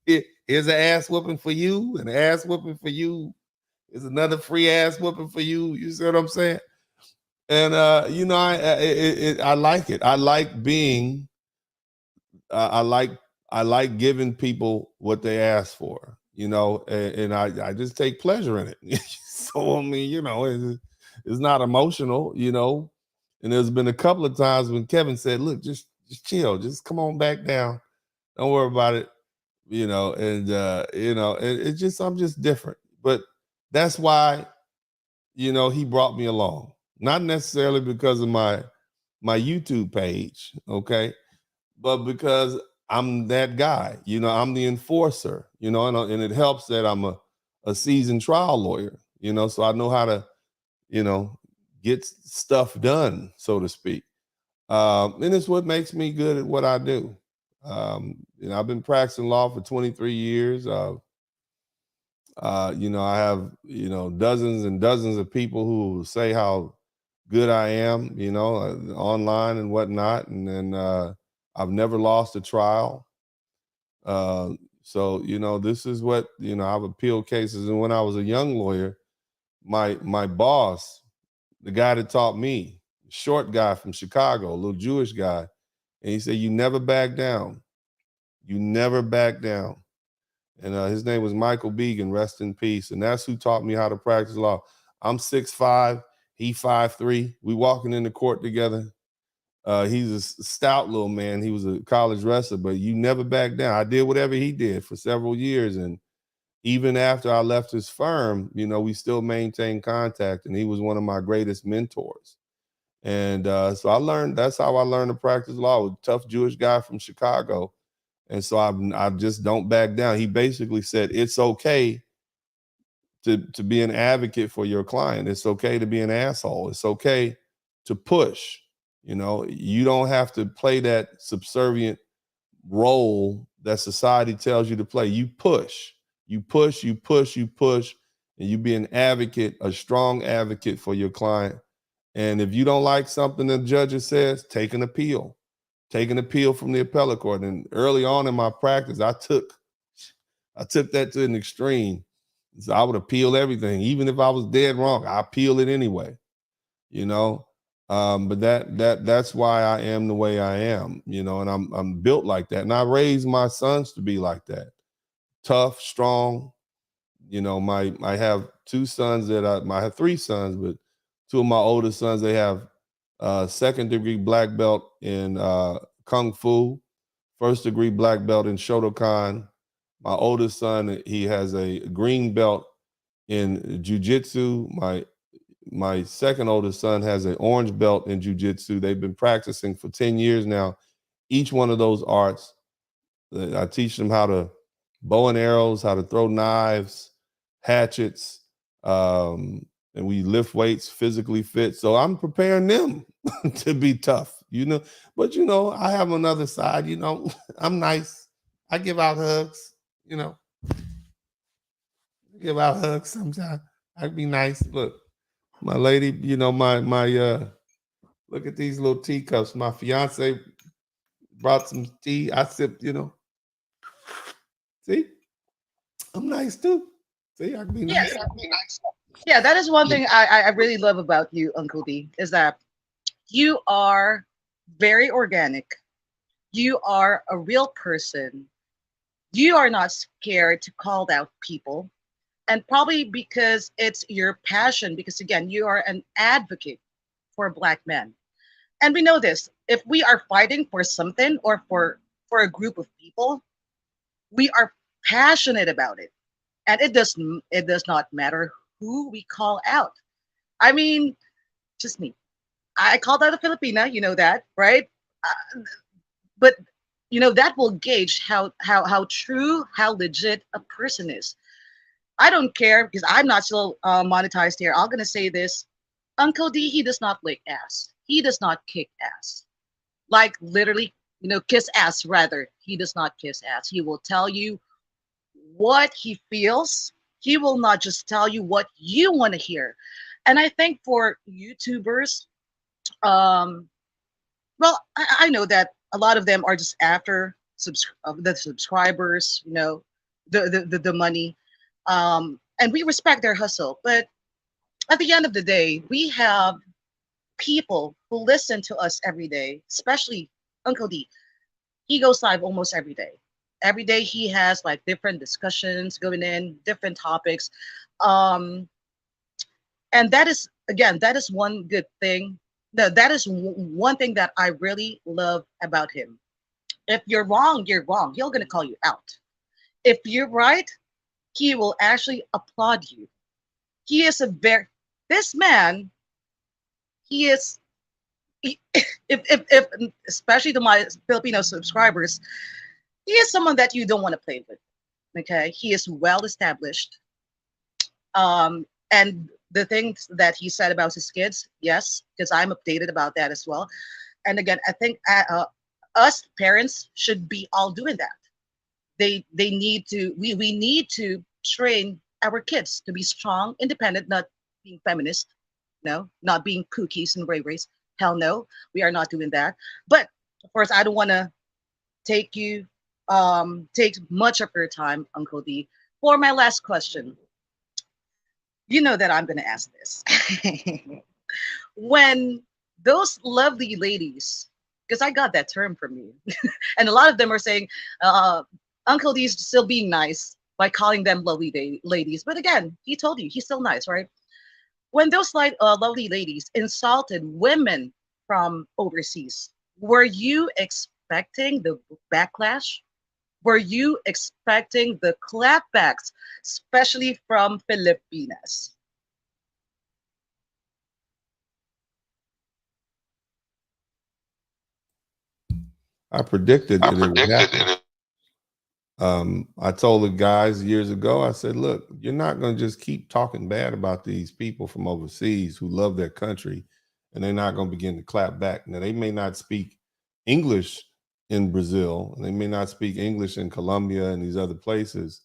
Here's an ass whooping for you, and an ass whooping for you. Here's another free ass whooping for you. You see what I'm saying? And I like it. I like being. I like giving people what they ask for. And I just take pleasure in it. So I mean, it's not emotional. And there's been a couple of times when Kevin said, "Look, just chill, just come on back down. Don't worry about it." And it's just I'm just different. But that's why he brought me along. Not necessarily because of my YouTube page, okay, but because I'm that guy. I'm the enforcer. And it helps that I'm a seasoned trial lawyer. So I know how to you know get stuff done, so to speak. And it's what makes me good at what I do. I've been practicing law for 23 years. I have, dozens and dozens of people who say how good I am, online and whatnot. And then I've never lost a trial. Uh, so, this is what, I've appealed cases. And when I was a young lawyer, my boss, the guy that taught me, short guy from Chicago, a little Jewish guy, and he said, "You never back down. You never back down." And his name was Michael Began, rest in peace. And that's who taught me how to practice law. I'm 6'5", he 5'3". We walking in the court together. He's a stout little man. He was a college wrestler, but you never back down. I did whatever he did for several years. And even after I left his firm, we still maintained contact. And he was one of my greatest mentors. And so that's how I learned to practice law, with a tough Jewish guy from Chicago. And so I just don't back down. He basically said, it's okay to be an advocate for your client. It's okay to be an asshole. It's okay to push. You don't have to play that subservient role that society tells you to play. You push, you push, you push, you push, and you be an advocate, a strong advocate for your client. And if you don't like something the judge says, take an appeal. Take an appeal from the appellate court. And early on in my practice, I took that to an extreme. So I would appeal everything, even if I was dead wrong. I appeal it anyway, you know. But that's why I am the way I am, and I'm built like that. And I raised my sons to be like that, tough, strong. I have two sons I have three sons, but two of my oldest sons, they have second degree black belt in Kung Fu, first degree black belt in Shotokan. My oldest son, he has a green belt in Jiu-Jitsu. My second oldest son has an orange belt in Jiu-Jitsu. They've been practicing for 10 years now. Each one of those arts, I teach them how to bow and arrows, how to throw knives, hatchets, and we lift weights, physically fit. So I'm preparing them to be tough, But I have another side. I'm nice. I give out hugs. Give out hugs sometimes. I'd be nice. Look, my lady. My look at these little teacups. My fiance brought some tea. I sipped. See, I'm nice too. See, I can be Yes, nice. Yeah, that is one thing I really love about you, Uncle D, is that you are very organic. You are a real person. You are not scared to call out people. And probably because it's your passion, because again, you are an advocate for Black men. And we know this. If we are fighting for something or for a group of people, we are passionate about it. And it does not matter who we call out. I mean, just me. I called out a Filipina, you know that, right? But that will gauge how true, how legit a person is. I don't care because I'm not still monetized here. I'm gonna say this: Uncle D, he does not lick ass. He does not kick ass. Like literally, kiss ass rather. He does not kiss ass. He will tell you what he feels. He will not just tell you what you want to hear. And I think for YouTubers, um, well, I know that a lot of them are just after the subscribers, the money, and we respect their hustle. But at the end of the day, we have people who listen to us every day, especially Uncle D. He goes live almost every day. Every day he has like different discussions going in, different topics. Um, and that is, again, that is one good thing. That is one thing that I really love about him. If you're wrong, you're wrong. He's gonna call you out. If you're right, he will actually applaud you. He is a very this man. He is if especially to my Filipino subscribers, he is someone that you don't want to play with. Okay, he is well established. And the things that he said about his kids, yes, because I'm updated about that as well. And again, I think us parents should be all doing that. They need to we need to train our kids to be strong, independent, not being feminist, no, not being cookies and ray rays. Hell no, we are not doing that. But of course, I don't want to take much of your time, Uncle D. For my last question, you know that I'm going to ask this. When those lovely ladies, because I got that term from you, and a lot of them are saying, uh, Uncle D's still being nice by calling them lovely ladies. But again, he told you he's still nice, right? When those lovely ladies insulted women from overseas, were you expecting the backlash? Were you expecting the clapbacks, especially from Filipinas? I predicted I that it would predicted happen. it. I told the guys years ago, I said, look, you're not going to just keep talking bad about these people from overseas who love their country, and they're not going to begin to clap back. Now, they may not speak English in Brazil, and they may not speak English in Colombia and these other places,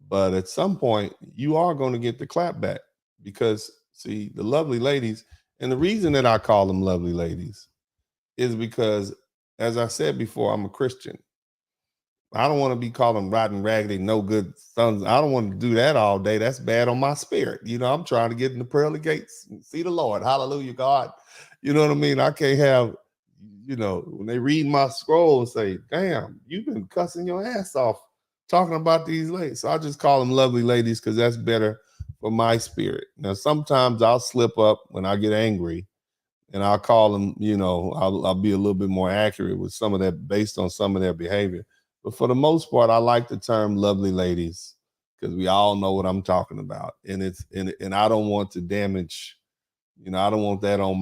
but at some point, you are going to get the clap back because, see, the lovely ladies, and the reason that I call them lovely ladies is because, as I said before, I'm a Christian. I don't want to be called them rotten, raggedy, no good sons. I don't want to do that all day. That's bad on my spirit. I'm trying to get in the pearly gates and see the Lord. Hallelujah, God. You know what I mean? I can't have, when they read my scroll and say, damn, you've been cussing your ass off talking about these ladies. So I just call them lovely ladies because that's better for my spirit. Now, sometimes I'll slip up when I get angry and I'll call them, I'll be a little bit more accurate with some of that based on some of their behavior. But for the most part, I like the term lovely ladies because we all know what I'm talking about. And I don't want to damage, I don't want that on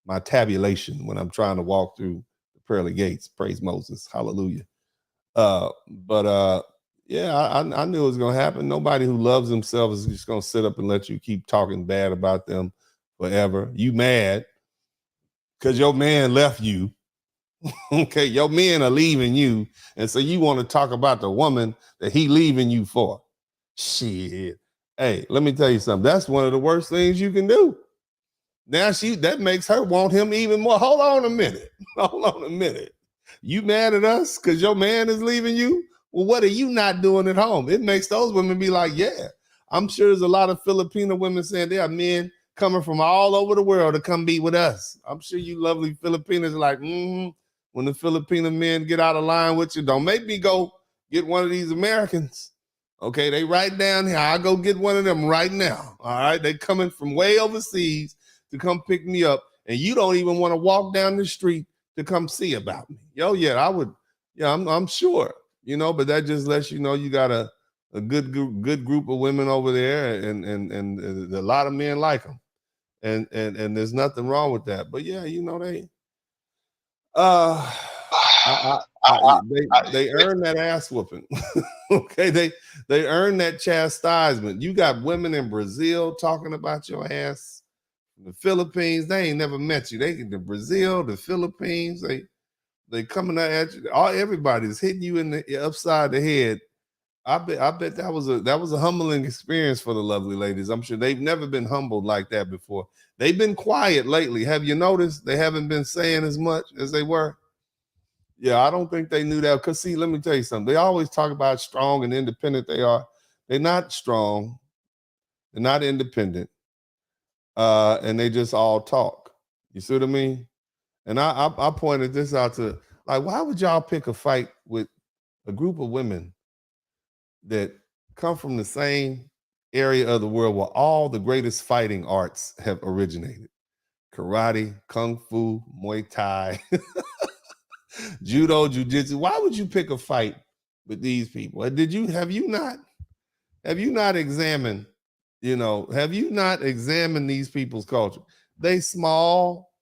my tabulation when I'm trying to walk through the pearly gates. Praise Moses. Hallelujah. But yeah, I knew it was gonna happen. Nobody who loves themselves is just gonna sit up and let you keep talking bad about them forever. You mad because your man left you. Okay, your men are leaving you, and so you want to talk about the woman that he leaving you for. Shit. Hey, let me tell you something. That's one of the worst things you can do. Now that makes her want him even more. Hold on a minute. Hold on a minute. You mad at us because your man is leaving you? Well, what are you not doing at home? It makes those women be like, yeah, I'm sure there's a lot of Filipino women saying there are men coming from all over the world to come be with us. I'm sure you lovely Filipinos are like, when the Filipino men get out of line with you, don't make me go get one of these Americans. Okay, they right down here. I'll go get one of them right now. All right, they coming from way overseas to come pick me up, and you don't even want to walk down the street to come see about me. Yo, yeah, I would. Yeah, I'm sure. But that just lets you know you got a good group of women over there, and a lot of men like them, and there's nothing wrong with that. But yeah, they I, they earn that ass whooping. Okay, they earn that chastisement. You got women in Brazil talking about your ass. The Philippines, they ain't never met you. They the Brazil, the Philippines, they coming at you. Everybody's hitting you in the upside the head. I bet that was a humbling experience for the lovely ladies. I'm sure they've never been humbled like that before. They've been quiet lately. Have you noticed they haven't been saying as much as they were? Yeah, I don't think they knew that. Because see, let me tell you something. They always talk about strong and independent they are. They're not strong. They're not independent. And they just all talk. You see what I mean? And I pointed this out to, like, why would y'all pick a fight with a group of women that come from the same area of the world where all the greatest fighting arts have originated? Karate, Kung Fu, Muay Thai, Judo, Jiu-Jitsu. Why would you pick a fight with these people? Have you not examined, have you not examined these people's culture? They small,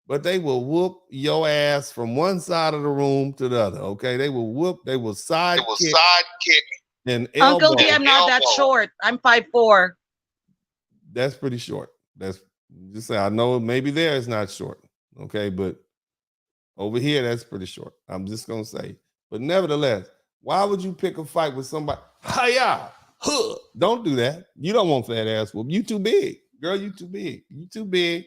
but they will whoop your ass from one side of the room to the other. Okay, they will side kick and Uncle elbow. D, I'm not that short. I'm 5'4". That's pretty short. That's just say I know maybe there is not short. Okay, but over here that's pretty short. I'm just gonna say. But nevertheless, why would you pick a fight with somebody? Hiya! Huh. Don't do that. You don't want that ass whoop. You too big. Girl, you too big. You too big.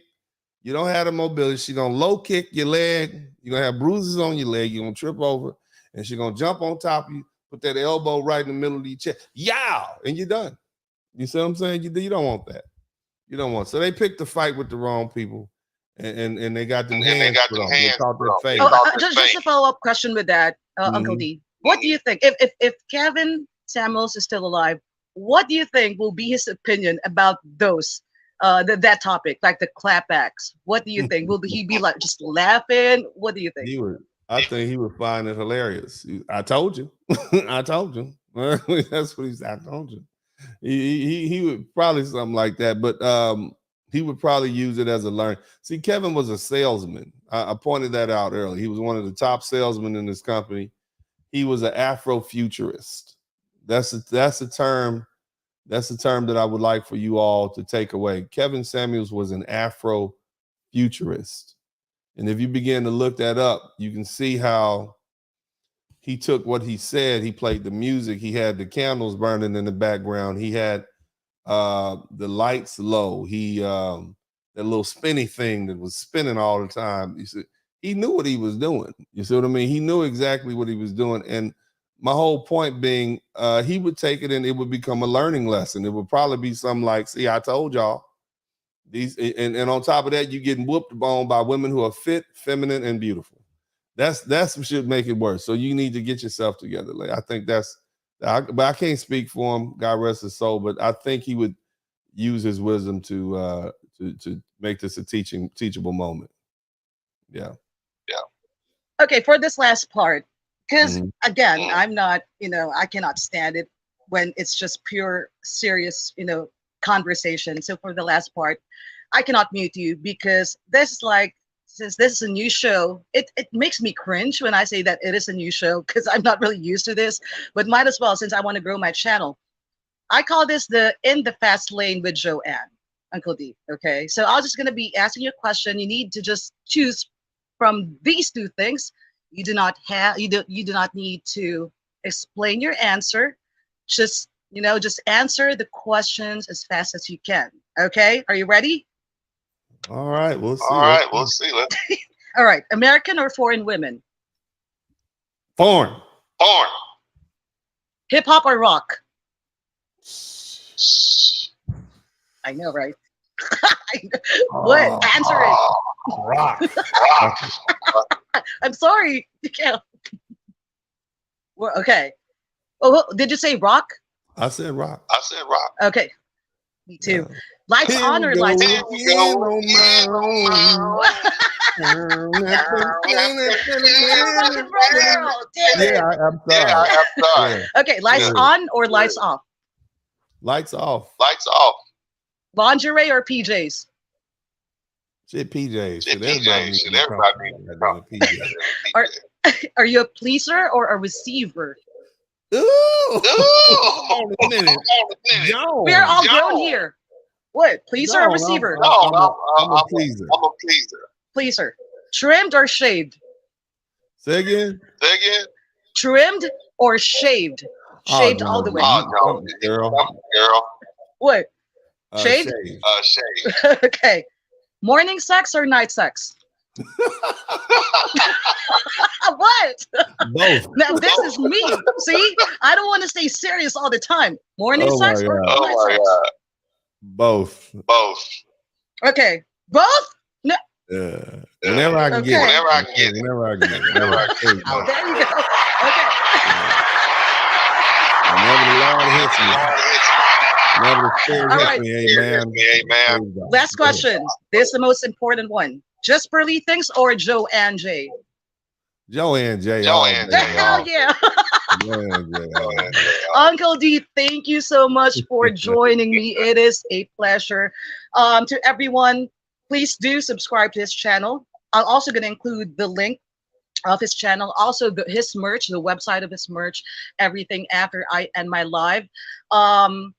You don't have the mobility. She's gonna low kick your leg. You're gonna have bruises on your leg. You're gonna trip over, and she's gonna jump on top of you, put that elbow right in the middle of your chest. Yow! And you're done. You see what I'm saying? You don't want that. You don't want. So they picked the fight with the wrong people, and they got them hands put on. They caught their face. Just a follow-up question with that, Uncle D. What do you think if Kevin Samuels is still alive? What do you think will be his opinion about those that topic, like the clapbacks? What do you think? Will he be like just laughing? What do you think? I think he would find it hilarious. I told you. I told you. That's what he said. I told you. He would probably something like that, but he would probably use it as a learn. See, Kevin was a salesman. I pointed that out earlier. He was one of the top salesmen in this company. He was an Afrofuturist. That's a term. That's a term that I would like for you all to take away. Kevin Samuels was an Afrofuturist. And if you begin to look that up, you can see how he took what he said. He played the music. He had the candles burning in the background. He had the lights low. He that little spinny thing that was spinning all the time. He knew what he was doing. You see what I mean? He knew exactly what he was doing. And my whole point being, he would take it and it would become a learning lesson. It would probably be something like, see, I told y'all. These and on top of that, you're getting whooped on by women who are fit, feminine, and beautiful. That's what should make it worse. So you need to get yourself together. Like, I think but I can't speak for him. God rest his soul. But I think he would use his wisdom to make this a teachable moment. Yeah. Okay, for this last part, because again, I'm not, I cannot stand it when it's just pure serious, conversation. So for the last part, I cannot mute you because this is like, since this is a new show, it makes me cringe when I say that it is a new show because I'm not really used to this, but might as well since I want to grow my channel. I call this the In the Fast Lane with Joanne, Uncle D. Okay, so I'm just gonna be asking you a question. You need to just choose from these two things. You do not need to explain your answer. Just just answer the questions as fast as you can. Okay, are you ready? All right, we'll see. All right, American or foreign women? Foreign. Hip hop or rock? I know, right? What? Oh, Answer it. rock. I'm sorry. You can't. Okay. Oh, did you say rock? I said rock. I said rock. Okay, me too. Yeah. Lights Here on we or go lights Here off? we again go on my again on own. my Rock and roll girl. Damn Yeah, it. I'm Yeah, sorry. I'm sorry. Yeah, Okay, go lights ahead. on or Go lights ahead. off? Lights off. Lights off. Lingerie or PJs? Shit, PJs. Shit, Shit, everybody PJ. needs to Shit, be everybody comfortable. needs to be Goddamn PJ. Are are you a pleaser or a receiver? Ooh, Ooh, hold on a minute. hold on a minute. We are all John. grown John. here. What? Pleaser or John, receiver? No, I'm a pleaser. I'm a pleaser. Pleaser. Trimmed or shaved? Say again? Say again? Trimmed or shaved? Oh, Shaved all the no. way. Oh, You no. come, girl. Girl. What? Shaved? Shave. Shade. Okay. Morning sex or night sex? What? Both. Now this is me. See, I don't want to stay serious all the time. Morning Oh, my sex or God. Oh night my sex? God. Both. Both. Okay, both. No. Yeah. Whenever I can get it. Okay. Whenever I can get it. Whenever I can get it. Whenever I There you Oh, go. there you go. Okay. Whenever the Lord hits me. Lord hits Whenever the Spirit All hits right. me. me. Amen. Amen. Praise God. Last Go ahead. question. This is the most important one. Just Pearly Things or Joe and Jay? Joanne J. Joe all and day. Jay. Hell yeah. Joanne J. Joe all and day. Jay. Uncle D, thank you so much for joining me. It is a pleasure. To everyone, please do subscribe to his channel. I'm also going to include the link of his channel, also his merch, the website of his merch, everything after I end my live. Um,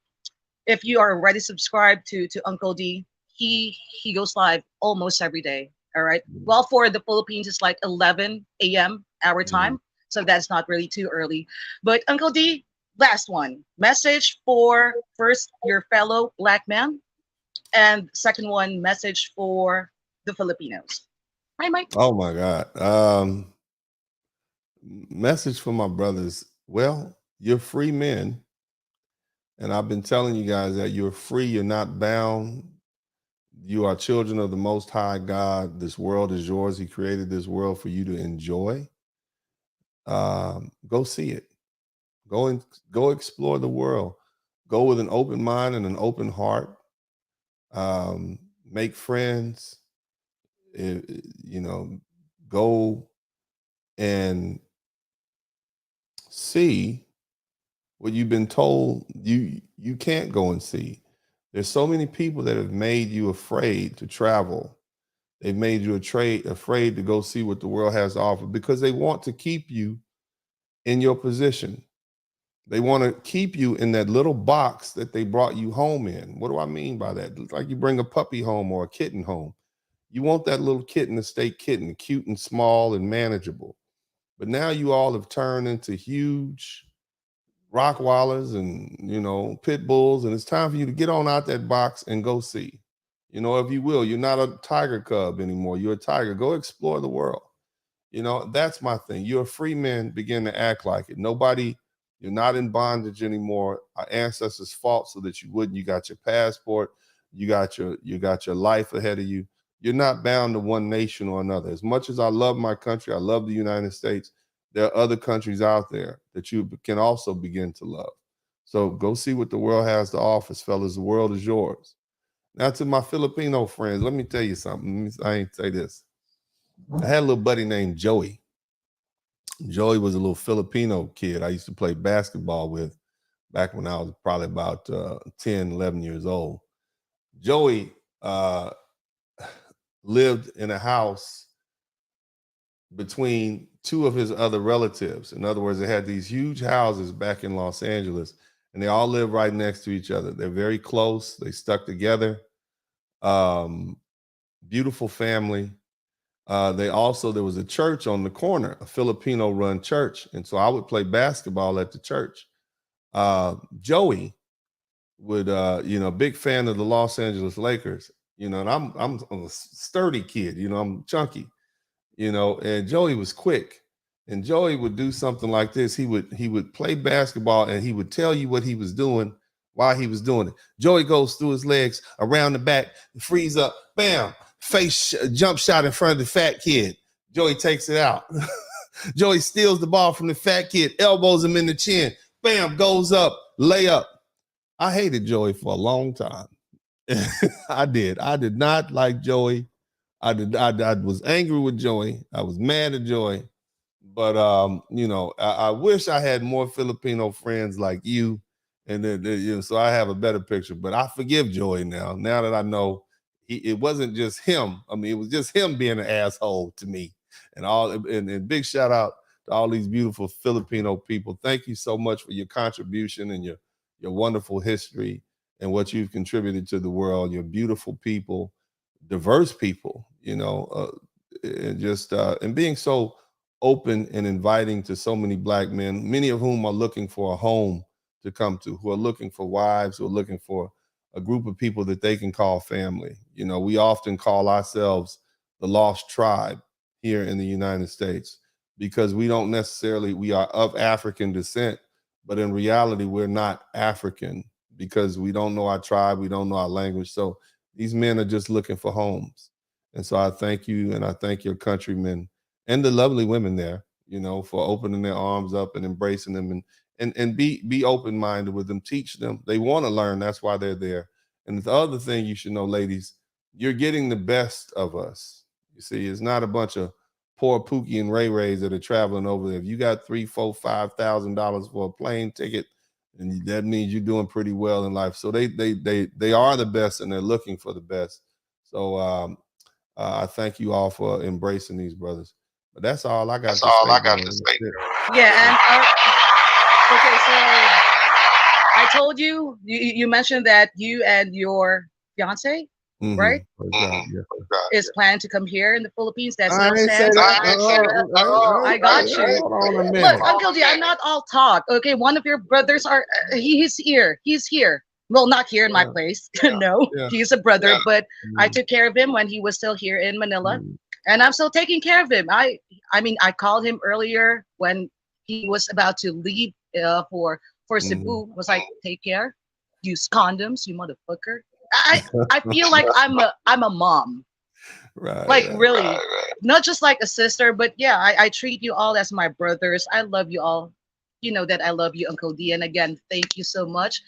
if you are already subscribed to Uncle D, he goes live almost every day. All right. Well, for the Philippines, it's like 11 a.m. our time, so that's not really too early. But Uncle D, last one message for first your fellow black man, and second one message for the Filipinos. Hi, Mike. Oh my God. Message for my brothers. Well, you're free men. And I've been telling you guys that you're free, you're not bound. You are children of the Most High God. This world is yours. He created this world for you to enjoy. Go see it. Go explore the world. Go with an open mind and an open heart. Make friends. You know, go and see what you've been told you can't go and see. There's so many people that have made you afraid to travel. They've made you afraid to go see what the world has to offer because they want to keep you in your position. They want to keep you in that little box that they brought you home in. What do I mean by that? It's like you bring a puppy home or a kitten home. You want that little kitten to stay kitten, cute and small and manageable. But now you all have turned into huge Rockwallers and pit bulls, and it's time for you to get on out that box and go see. If you will, you're not a tiger cub anymore. You're a tiger. Go explore the world. That's my thing. You're a free man. Begin to act like it. You're not in bondage anymore. Our ancestors fought so that you wouldn't. You got your passport. You got your life ahead of you. You're not bound to one nation or another. As much as I love my country, I love the United States. There are other countries out there that you can also begin to love. So go see what the world has to offer, fellas. The world is yours. Now to my Filipino friends, let me tell you something. I ain't say this. I had a little buddy named Joey. Joey was a little Filipino kid I used to play basketball with back when I was probably about 10, 11 years old. Joey lived in a house between two of his other relatives. In other words, they had these huge houses back in Los Angeles, and they all live right next to each other. They're very close. They stuck together. Beautiful family. There was a church on the corner, a Filipino-run church, and so I would play basketball at the church. Joey would, big fan of the Los Angeles Lakers. And I'm a sturdy kid. I'm chunky. And Joey was quick. And Joey would do something like this. He would play basketball and he would tell you what he was doing while he was doing it. Joey goes through his legs around the back, frees up, bam, jump shot in front of the fat kid. Joey takes it out. Joey steals the ball from the fat kid, elbows him in the chin, bam, goes up, layup. I hated Joey for a long time. I did. I did not like Joey. I was angry with Joey. I was mad at Joey. But I wish I had more Filipino friends like you, and then so I have a better picture. But I forgive Joey now. Now that I know it wasn't just him. I mean, it was just him being an asshole to me. And big shout out to all these beautiful Filipino people. Thank you so much for your contribution and your wonderful history and what you've contributed to the world. You're beautiful people, diverse people. And being so open and inviting to so many Black men, many of whom are looking for a home to come to, who are looking for wives, who are looking for a group of people that they can call family. We often call ourselves the lost tribe here in the United States because we are of African descent, but in reality, we're not African because we don't know our tribe, we don't know our language. So these men are just looking for homes. And so I thank you, and I thank your countrymen and the lovely women there, for opening their arms up and embracing them and be open-minded with them. Teach them. They want to learn. That's why they're there. And the other thing you should know, ladies, you're getting the best of us. You see, it's not a bunch of poor Pookie and Ray Rays that are traveling over there. If you got $3,000, $4,000, $5,000 for a plane ticket, and that means you're doing pretty well in life. So they are the best, and they're looking for the best. So I thank you all for embracing these brothers. But that's all I got That's to all say, I got bro. to say. Yeah, and okay, so I told you mentioned that you and your fiance, right, is planning to come here in the Philippines. That I still ain't say stands. that. I got you. Hold on a Look, minute. Uncle D, I'm not all talk. Okay, one of your brothers are he's here. He's here. Well, not here in my place. No, Yeah. he's a brother, but I Mm, took care of him when he was still here in Manila, mm, and I'm still taking care of him. I mean, I called him earlier when he was about to leave for mm. Cebu. Was like, take care, use condoms, you motherfucker. I feel like I'm a mom, like Right. really, not just like a sister, but yeah, I treat you all as my brothers. I love you all. You know that I love you, Uncle D. And again, thank you so much.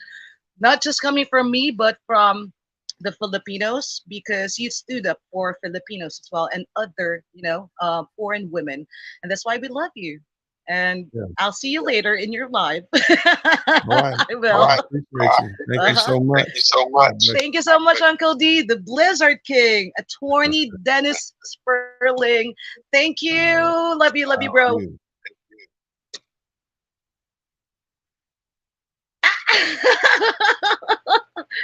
Not just coming from me, but from the Filipinos, because you stood up for Filipinos as well and other, foreign women, and that's why we love you. And Yeah. I'll see you later in your live. All right. I All will. right. Appreciate you. Thank you Uh-huh. so much. Thank you so God much. bless Thank you so much, Uncle D, the Blizzard King, attorney Dennis Sperling. Thank you. Love you, bro. you.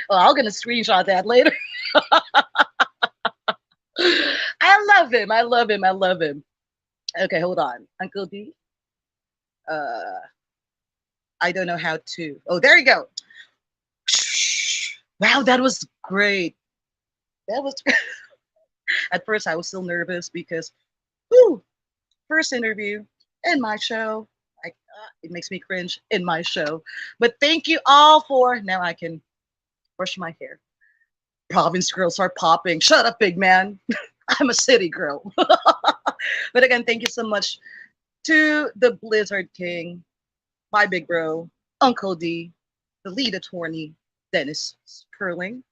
Well, I'm gonna screenshot that later. I love him. I love him. I love him. Okay, hold on, Uncle D. Uh, I don't know how to. Oh, there you go. Wow, that was great. That was. At first, I was still nervous because, whew, first interview in my show. It makes me cringe in my show. But thank you all for. Now I can brush my hair. Province girls are popping. Shut up, big man. I'm a city girl. But again, thank you so much to the Blizzard King, my big bro, Uncle D, the lead attorney, Dennis Sperling.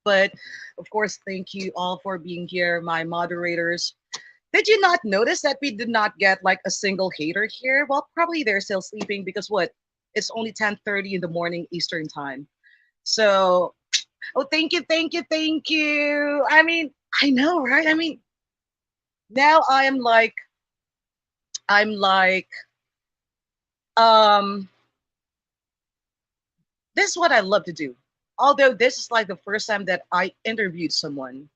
But of course, thank you all for being here, my moderators. Did you not notice that we did not get like a single hater here? Well, probably they're still sleeping because what? It's only 10:30 in the morning Eastern time. So, oh, thank you, thank you, thank you. I mean, I know, right? I mean, now I'm like, um, this is what I love to do. Although this is like the first time that I interviewed someone,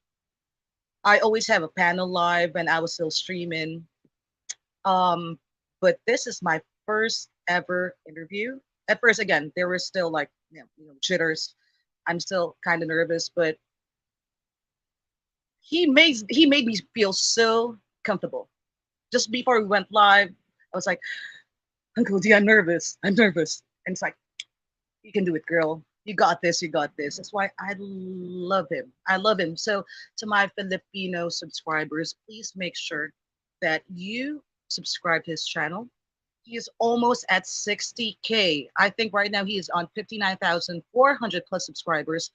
I always have a panel live and I was still streaming. Um, but this is my first ever interview. At first, again, there were still like jitters. I'm still kind of nervous, but he made me feel so comfortable. Just before we went live, I was like, Uncle D, I'm nervous. I'm nervous. And it's like, You can do it, girl. You got this. You got this. That's why I love him. I love him. So, to my Filipino subscribers, please make sure that you subscribe to his channel. He is almost at 60K. I think right now he is on 59,400 plus subscribers.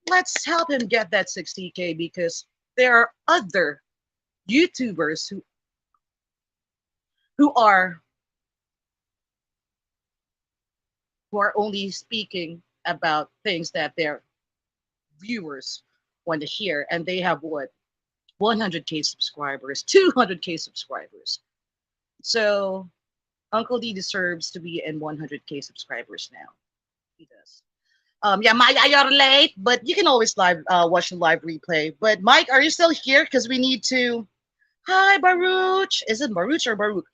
Let's help him get that 60K because there are other YouTubers who are who are only speaking about things that their viewers want to hear, and they have what 100K subscribers, 200K subscribers. So Uncle D deserves to be in 100K subscribers now. He does. Yeah, Mike, you're late, but you can always live watch the live replay. But Mike, are you still here? Because we need to. Hi, Baruch. Is it Baruch or Baruch?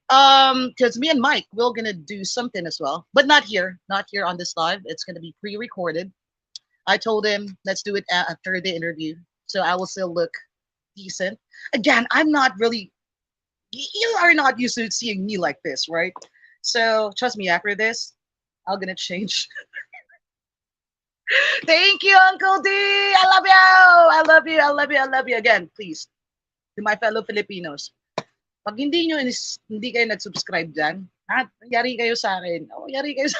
Because me and Mike, we're gonna do something as well, but not here on this live. It's gonna be pre-recorded. I told him let's do it after the interview, so I will still look decent. Again, I'm not really. You are not used to seeing me like this, right? So trust me, after this, I'm gonna change. Thank you, Uncle D. I love you. I love you. I love you. I love you again. Please, to my fellow Filipinos, pag hindi kayo nag-subscribe diyan, ha, yari kayo sa akin. Oh, yari kayo sa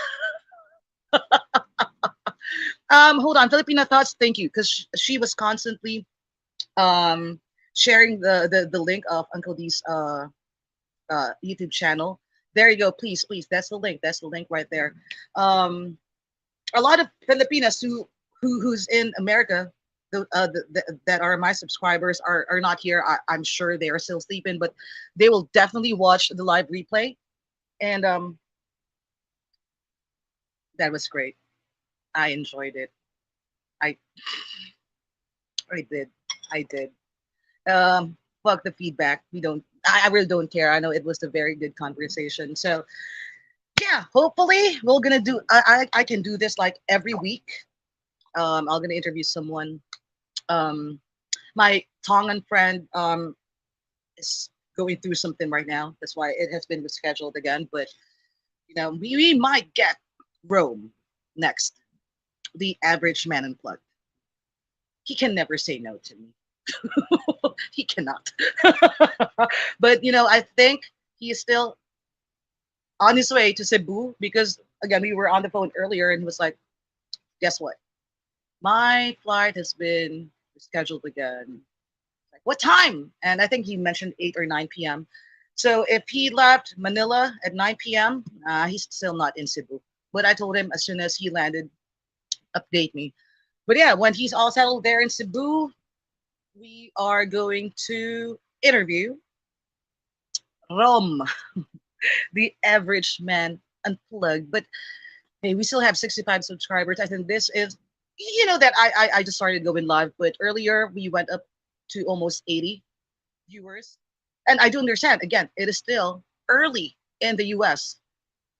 hold on, Filipino thoughts. Thank you, because she was constantly um sharing the link of Uncle D's YouTube channel. There you go. Please, please. That's the link. That's the link right there. Um, a lot of Filipinas who's in America, that are my subscribers are not here. I'm sure they are still sleeping, but they will definitely watch the live replay. And that was great. I enjoyed it. I I did. I did. Fuck the feedback. We don't. I really don't care. I know it was a very good conversation. So yeah, hopefully we're gonna do. I can do this like every week. I'm gonna interview someone. Um, my Tongan friend is going through something right now. That's why it has been rescheduled again. But we might get Rome next. The average man unplugged. He can never say no to me. He cannot. But I think he is still on his way to Cebu because again we were on the phone earlier and he was like, guess what? My flight has been scheduled again. Like, what time? And I think he mentioned 8 or 9 p.m. So if he left Manila at 9 p.m., he's still not in Cebu. But I told him as soon as he landed, update me. But yeah, when he's all settled there in Cebu, we are going to interview Rom, the average man unplugged. But hey, we still have 65 subscribers. I think this is, that I just started going live, but earlier we went up to almost 80 viewers. And I do understand, again, it is still early in the US.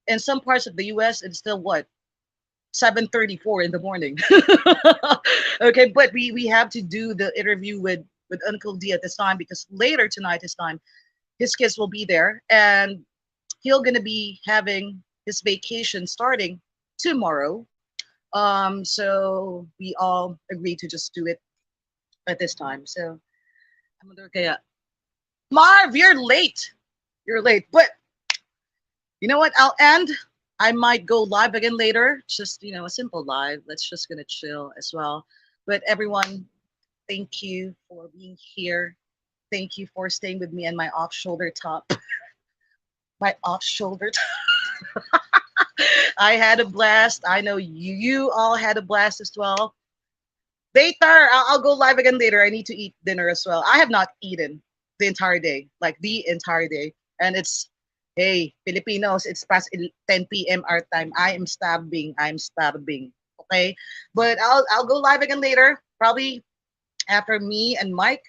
In some parts of the US, it's still what? 7:34 in the morning. Okay, but we have to do the interview with Uncle D at this time because later tonight his time his kids will be there and he'll gonna be having his vacation starting tomorrow. So we all agreed to just do it at this time. So I'm gonna kaya Marv, you're late. You're late. But you know what? I'll end. I might go live again later. Just a simple live. Let's just gonna chill as well. But everyone, thank you for being here. Thank you for staying with me and my off shoulder top. My off shoulder. I had a blast. I know you all had a blast as well. Later, I'll go live again later. I need to eat dinner as well. I have not eaten the entire day, like the entire day. And it's, hey, Filipinos, it's past 10 p.m. our time. I am starving. I'm starving. Okay. But I'll go live again later, probably after me and Mike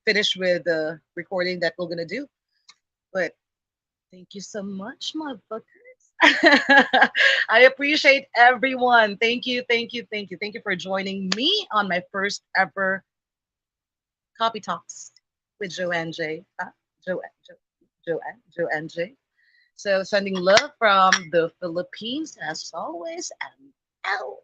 finish with the recording that we're gonna do. But thank you so much, motherfuckers. I appreciate everyone. Thank you, thank you, thank you. Thank you for joining me on my first ever Coffee Talks with Joanne J. Joanne J. So sending love from the Philippines as always, and out.